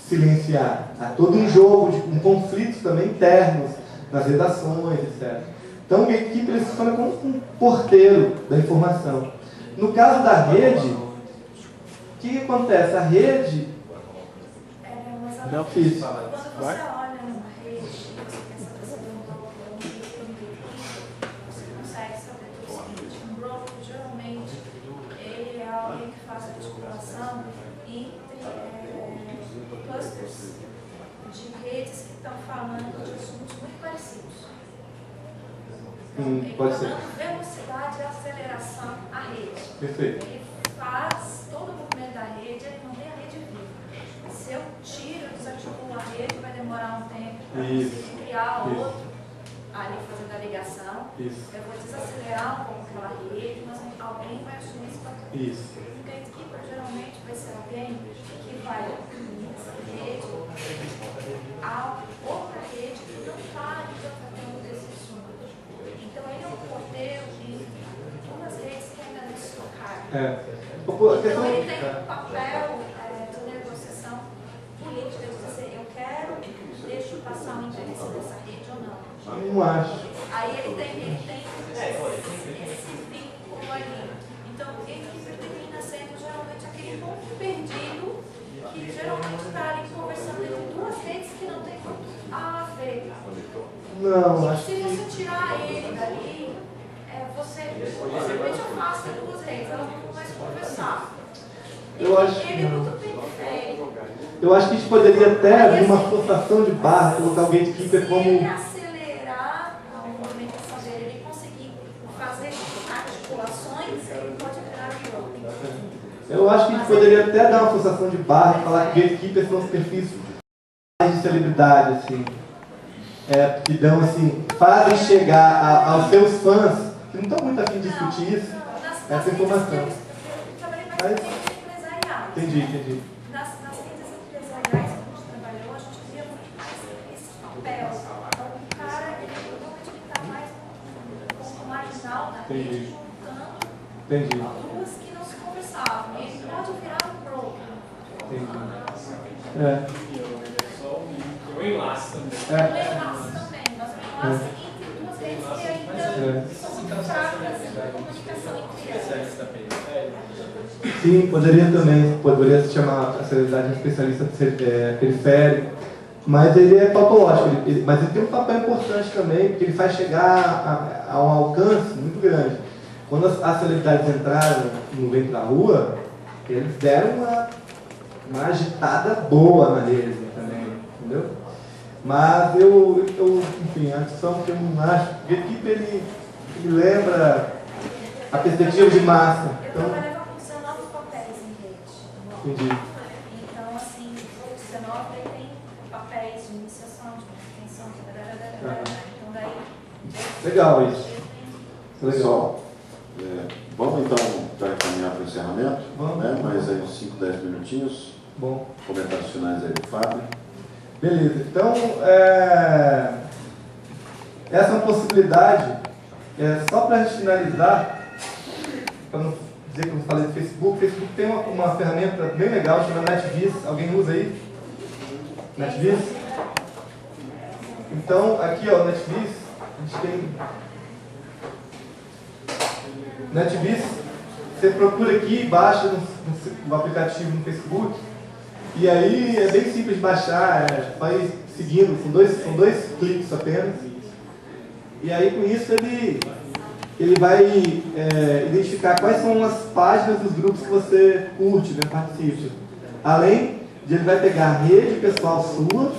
silenciar. Há todo um jogo, um conflito também internos nas redações, etc. Então, o gatekeeper ele funciona como um porteiro da informação. No caso da rede, o que acontece? A rede... Não fiz. Quando você olha numa rede, você quer saber um broker, você consegue saber o seguinte: um broker, geralmente, ele é alguém que faz a articulação entre clusters de redes que estão falando de assuntos muito parecidos. Ele pode está ser. dando velocidade e aceleração à rede. Perfeito. Ele faz todo o movimento da rede, ele mantém a rede viva. Se eu tiro, desarticulo a rede, vai demorar um tempo para você criar outro ali fazendo a ligação. Isso. Eu vou desacelerar um pouco aquela rede, mas alguém vai assumir esse papel. Isso. O gatekeeper geralmente vai ser alguém que vai nessa rede a outra rede que não está tratando desse assunto. Então ele é um porteiro de duas redes que ainda não se tocaram. Então ele tem um papel de negociação política, de dizer, eu quero, deixa eu passar o interesse dessa rede ou não. Não acho. Aí ele tem esse vínculo ali. Então, equipe termina sendo geralmente aquele ponto perdido que geralmente está ali conversando entre duas redes que não tem muito a ver. Não, acho Se você tirar ele dali, você simplesmente afasta duas redes, elas não vão mais conversar. Eu acho Ele é muito periférico. Eu acho que a gente poderia até, numa forçação de barra, colocar o gatekeeper como... Se ele acelerar a movimentação dele, ele conseguir fazer articulações, ele pode virar o Eu acho que a gente poderia até dar uma forçação de barra e falar que gatekeepers são os perfis mais de celebridade, assim. Que dão, assim, fazem chegar aos seus fãs, que não estão muito afim de discutir isso, essa informação. Entendi. Nas redes empresariais que a gente trabalhou, a gente via muito mais esse papel. Então, o cara, normalmente ele está mais no ponto marginal da rede, juntando duas que não se conversavam. E ele pode virar um broker. O enlace também. O enlace também, mas o enlace entre duas redes que ainda são muito fracas na comunicação entre elas. Sim, poderia se chamar a celebridade de especialista periférico, mas ele é patológico, mas ele tem um papel importante também, porque ele faz chegar a um alcance muito grande. Quando as celebridades entraram no Vem Pra Rua, eles deram uma agitada boa na rede também, entendeu? Mas enfim, a questão que eu não acho, o gatekeeper ele lembra a perspectiva de massa. Então, entendi. Então, assim, o 19 tem papéis de iniciação, de manutenção, então daí... Legal isso. Pessoal, vamos então já encaminhar para o encerramento, né? Mais aí uns 5, 10 minutinhos. Bom. Comentários finais aí do Fábio. Beleza, então essa é uma possibilidade, só para a gente finalizar, para não dizer que eu falei do Facebook. O Facebook tem uma ferramenta bem legal chamada NetVis. Alguém usa aí? NetVis? Então, aqui ó, NetVis, a gente tem NetVis. Você procura aqui, baixa no aplicativo no Facebook, e aí é bem simples de baixar, vai seguindo, são dois cliques apenas, e aí com isso ele vai identificar quais são as páginas dos grupos que você curte, né, participa. Além de ele vai pegar a rede pessoal sua,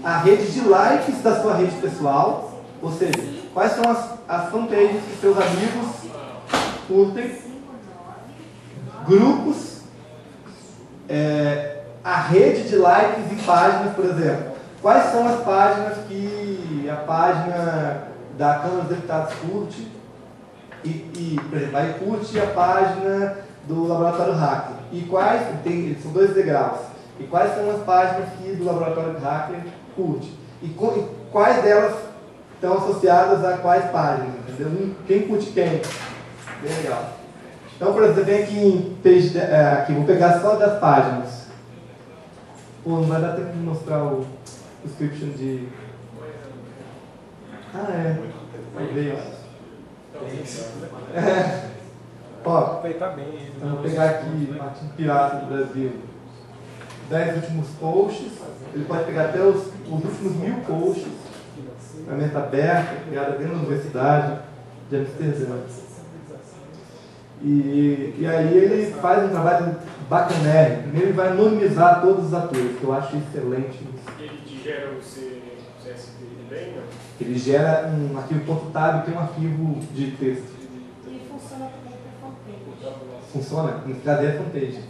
a rede de likes da sua rede pessoal, ou seja, quais são as fanpages que seus amigos curtem, grupos, a rede de likes em páginas, por exemplo. Quais são as páginas que a página da Câmara dos Deputados curte? Por exemplo, aí curte a página do Laboratório Hacker. E quais, são 2 degraus. E quais são as páginas que do Laboratório Hacker curte? E quais delas estão associadas a quais páginas? Entendeu? Quem curte quem? Bem legal. Então, por exemplo, vem aqui aqui, vou pegar só das páginas. Pô, não vai dar tempo de mostrar o description de... Talvez. Ó, então vou pegar aqui Martin Pirata do Brasil. 10 últimos posts. Ele pode pegar até os últimos 1000 posts. Ferramenta aberta, criada dentro da Universidade de Amsterdã. E aí ele faz um trabalho bacanérrimo. Primeiro ele vai anonimizar todos os atores, que eu acho excelente isso. Ele gera o CSV bem, né? Ele gera um arquivo .tab, que é um arquivo de texto. E funciona como fanpage. Funciona? Nesse caso é fanpage.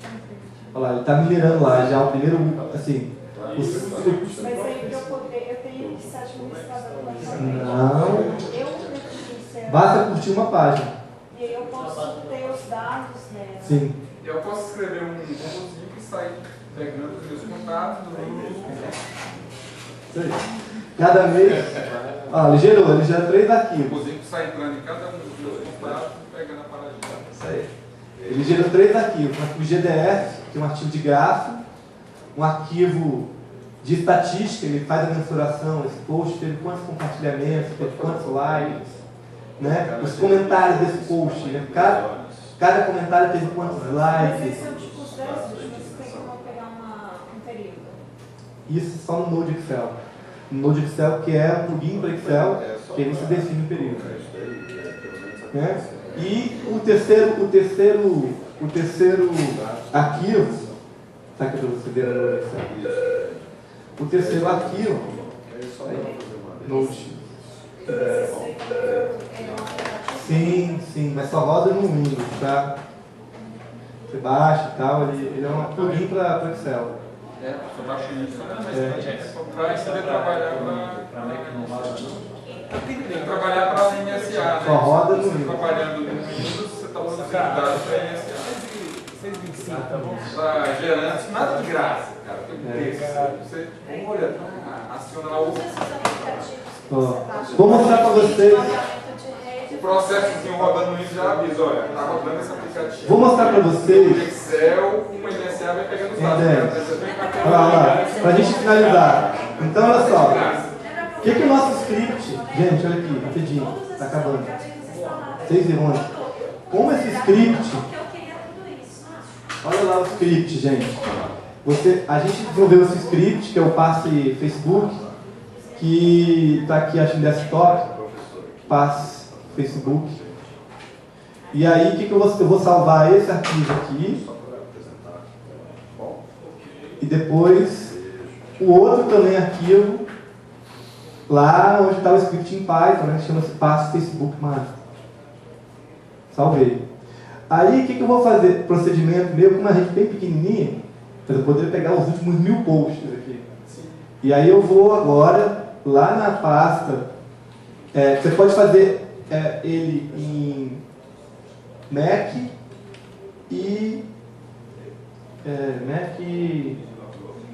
Olha lá, ele está minerando lá já o primeiro, assim... Mas aí eu tenho que ser administrador da fanpage. Não. Basta curtir uma página. E aí eu posso ter os dados dela. Sim. Eu posso escrever pegando os meus contatos. Isso aí. Cada mês. Ó, ele gerou 3 arquivos. Inclusive, sai entrando em cada um dos meus contatos e pegando a paradinha. Isso aí. Ele gerou 3 arquivos. Um arquivo GDF, que é um arquivo de grafo, um arquivo de estatística, ele faz a mensuração, esse post teve quantos compartilhamentos, teve quantos likes, né? Os comentários desse post, né? Cada comentário teve quantos likes. Vocês são tipo os versos, você tem como pegar um período. Isso só no Node Excel. No Node Excel, que é um plugin para Excel, que aí você define o período. Né? E o terceiro arquivo, tá aqui para você ver no Node Excel. O terceiro arquivo, Node. Sim, mas só roda no Windows, tá? Você baixa e tal, ele é um plugin para Excel. Só baixa isso, para saber trabalhar para a NSA, né? Só roda no Windows. Windows. Trabalhando no Windows, você está usando dados para a NSA. 625, tá bom? Está gerando nada de graça, cara. Você olha, aciona lá o Vou mostrar para vocês. o processozinho rodando no Windows já avisa, olha, está rodando esse aplicativo. Vou mostrar para vocês. O Excel, uma NSA vai pegando os dados. Olha lá, para a gente finalizar. Então, olha só. O que o nosso script... Gente, olha aqui, rapidinho. Está acabando. Vocês viram? Como esse script... Olha lá o script, gente. A gente desenvolveu esse script, que é o passe Facebook, que está aqui, acho, no desktop. Passe Facebook. E aí, o que eu vou salvar esse arquivo aqui. E depois, o outro também arquivo, lá onde está o script em Python, né, que chama-se passe Facebook Master. Salvei. Aí, o que eu vou fazer? Procedimento meu, com uma rede bem pequenininha, para eu poder pegar os últimos 1000 posts aqui. E aí eu vou agora, lá na pasta, você pode fazer ele em Mac e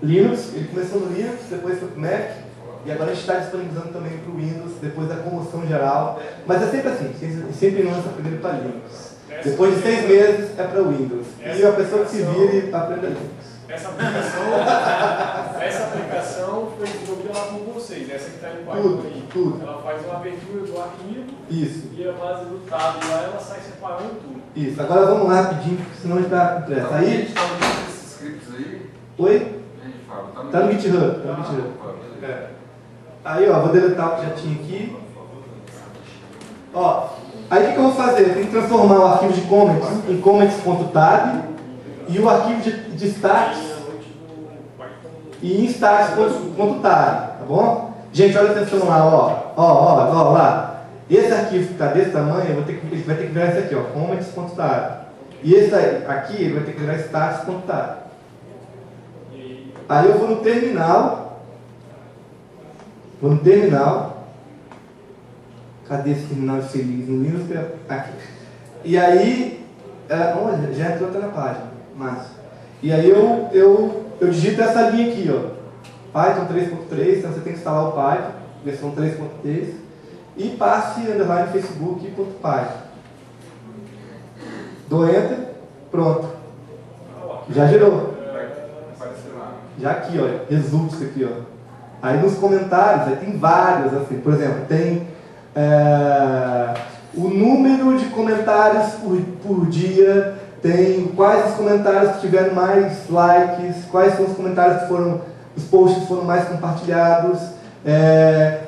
Linux. Ele começou no Linux, depois foi para o Mac, e agora a gente está disponibilizando também para o Windows, depois da comoção geral. Mas é sempre assim, sempre lança primeiro para Linux. Depois de 6 meses é para o Windows. E a pessoa que se vire aprende a Linux. Essa aplicação foi desenvolvida lá com vocês, essa que está em Python aí. Tudo. Ela faz uma abertura do arquivo. Isso. E a base do tab lá, ela sai separando tudo. Isso. Agora vamos lá rapidinho, porque senão a gente está com pressa. Aí... A gente está usando esses scripts aí. Oi? Está no GitHub. Aí, ó, vou deletar o que já tinha aqui. Ó, aí o que eu vou fazer? Eu tenho que transformar o arquivo de comments em comments.tab e o arquivo de stats em stats.tab, tá bom? Gente, olha atenção lá, ó lá. Esse arquivo que está desse tamanho, ele vai ter que virar esse aqui, ó, comments.tab. E esse aqui, ele vai ter que virar stats.tab. Aí eu vou no terminal. Cadê esse terminal feliz? No Linux, aqui. E aí, olha, já entrou até na página. Massa. E aí eu digito essa linha aqui, ó. Python 3.3, então você tem que instalar o Python, versão 3.3, e passe underline facebook.python. Dou Enter, pronto. Já gerou. Já aqui, ó, resulta isso aqui, ó. Aí nos comentários, aí tem vários, assim, por exemplo, tem o número de comentários por dia, tem quais os comentários que tiveram mais likes, quais são os comentários que foram, os posts que foram mais compartilhados,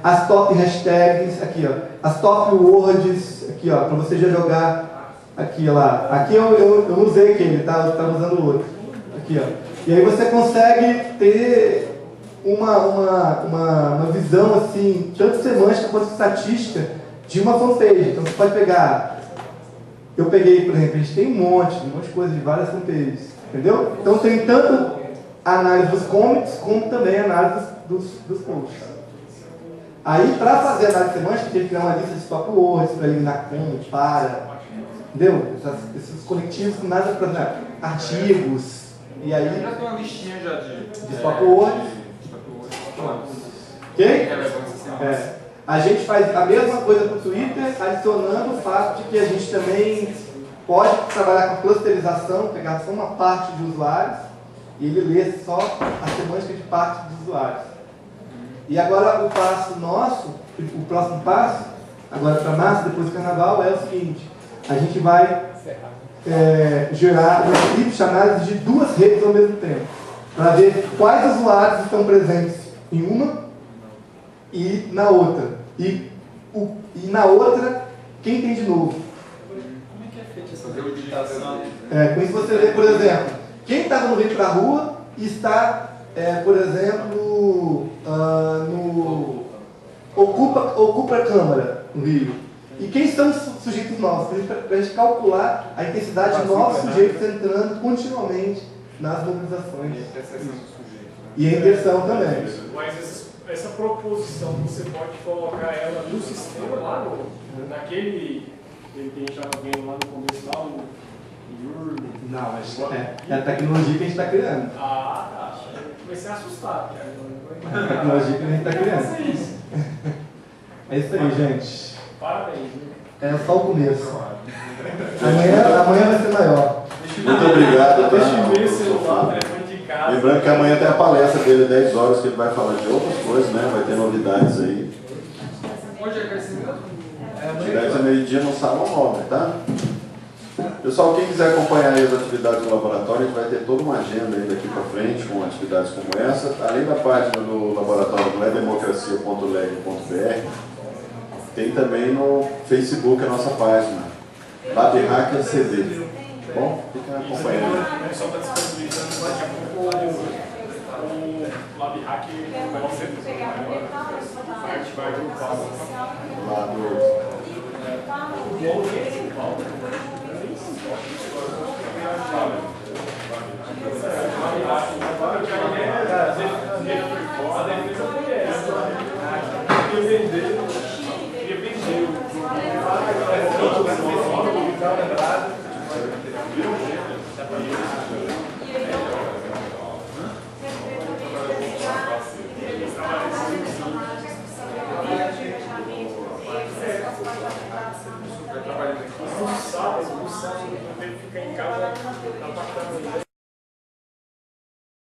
as top hashtags, aqui, ó, as top words, aqui, ó, para você já jogar aqui, lá. Aqui eu não usei aquele, tá? Eu estava usando o outro. Aqui, ó. E aí você consegue ter uma visão assim, tanto semântica quanto estatística de uma fanpage. Então você pode pegar, eu peguei, por exemplo, a gente tem um monte de coisa de várias fanpages, entendeu? Então tem tanto a análise dos comments como também a análise dos posts. Aí para fazer a análise semântica tem que criar uma lista de top words para eliminar como, entendeu? Esses conectivos com nada para artigos, E aí, já tem uma listinha já de fatores. Ok? A gente faz a mesma coisa para o Twitter, adicionando o fato de que a gente também pode trabalhar com a clusterização, pegar só uma parte de usuários e ele lê só a semântica de parte dos usuários. E agora o passo nosso, o próximo passo, agora para março, depois do carnaval, é o seguinte: a gente vai gerar um script chamado de 2 redes ao mesmo tempo, para ver quais usuários estão presentes em uma e na outra. E na outra, quem tem de novo. Como é que é feita essa delimitação? Com isso você vê, por exemplo, quem estava no Rio para a Rua e está, por exemplo, ocupa a Câmara no Rio. E quem são os sujeitos novos? Para a gente calcular a intensidade de novos sujeitos entrando continuamente nas mobilizações. E a inversão também. Mas essa proposição, você pode colocar ela no sistema lá, naquele que a gente estava vendo lá no começo, lá no Não, mas é a tecnologia que a gente está criando. Ah, tá. Comecei a assustar. É a tecnologia que a gente está criando. É isso aí, gente. Parabéns. É só o começo. Amanhã vai ser maior. Muito obrigado. Deixa eu ver celular, telefone de casa. Lembrando que amanhã tem a palestra dele, 10 horas, que ele vai falar de outras coisas, né? Vai ter novidades aí. Hoje é crescimento? De 10 a meio-dia no Salão 9, tá? Pessoal, quem quiser acompanhar aí as atividades do laboratório, a gente vai ter toda uma agenda aí daqui para frente com atividades como essa. Além da página do laboratório ledemocracia.leg.br, tem também no Facebook a nossa página, LabHacker CD. Tá bom? Fiquem acompanhando. O pessoal está disponibilizando daqui a pouco o LabHacker vai ser maior. A gente vai agrupar Lá do... no sábado, fica em casa na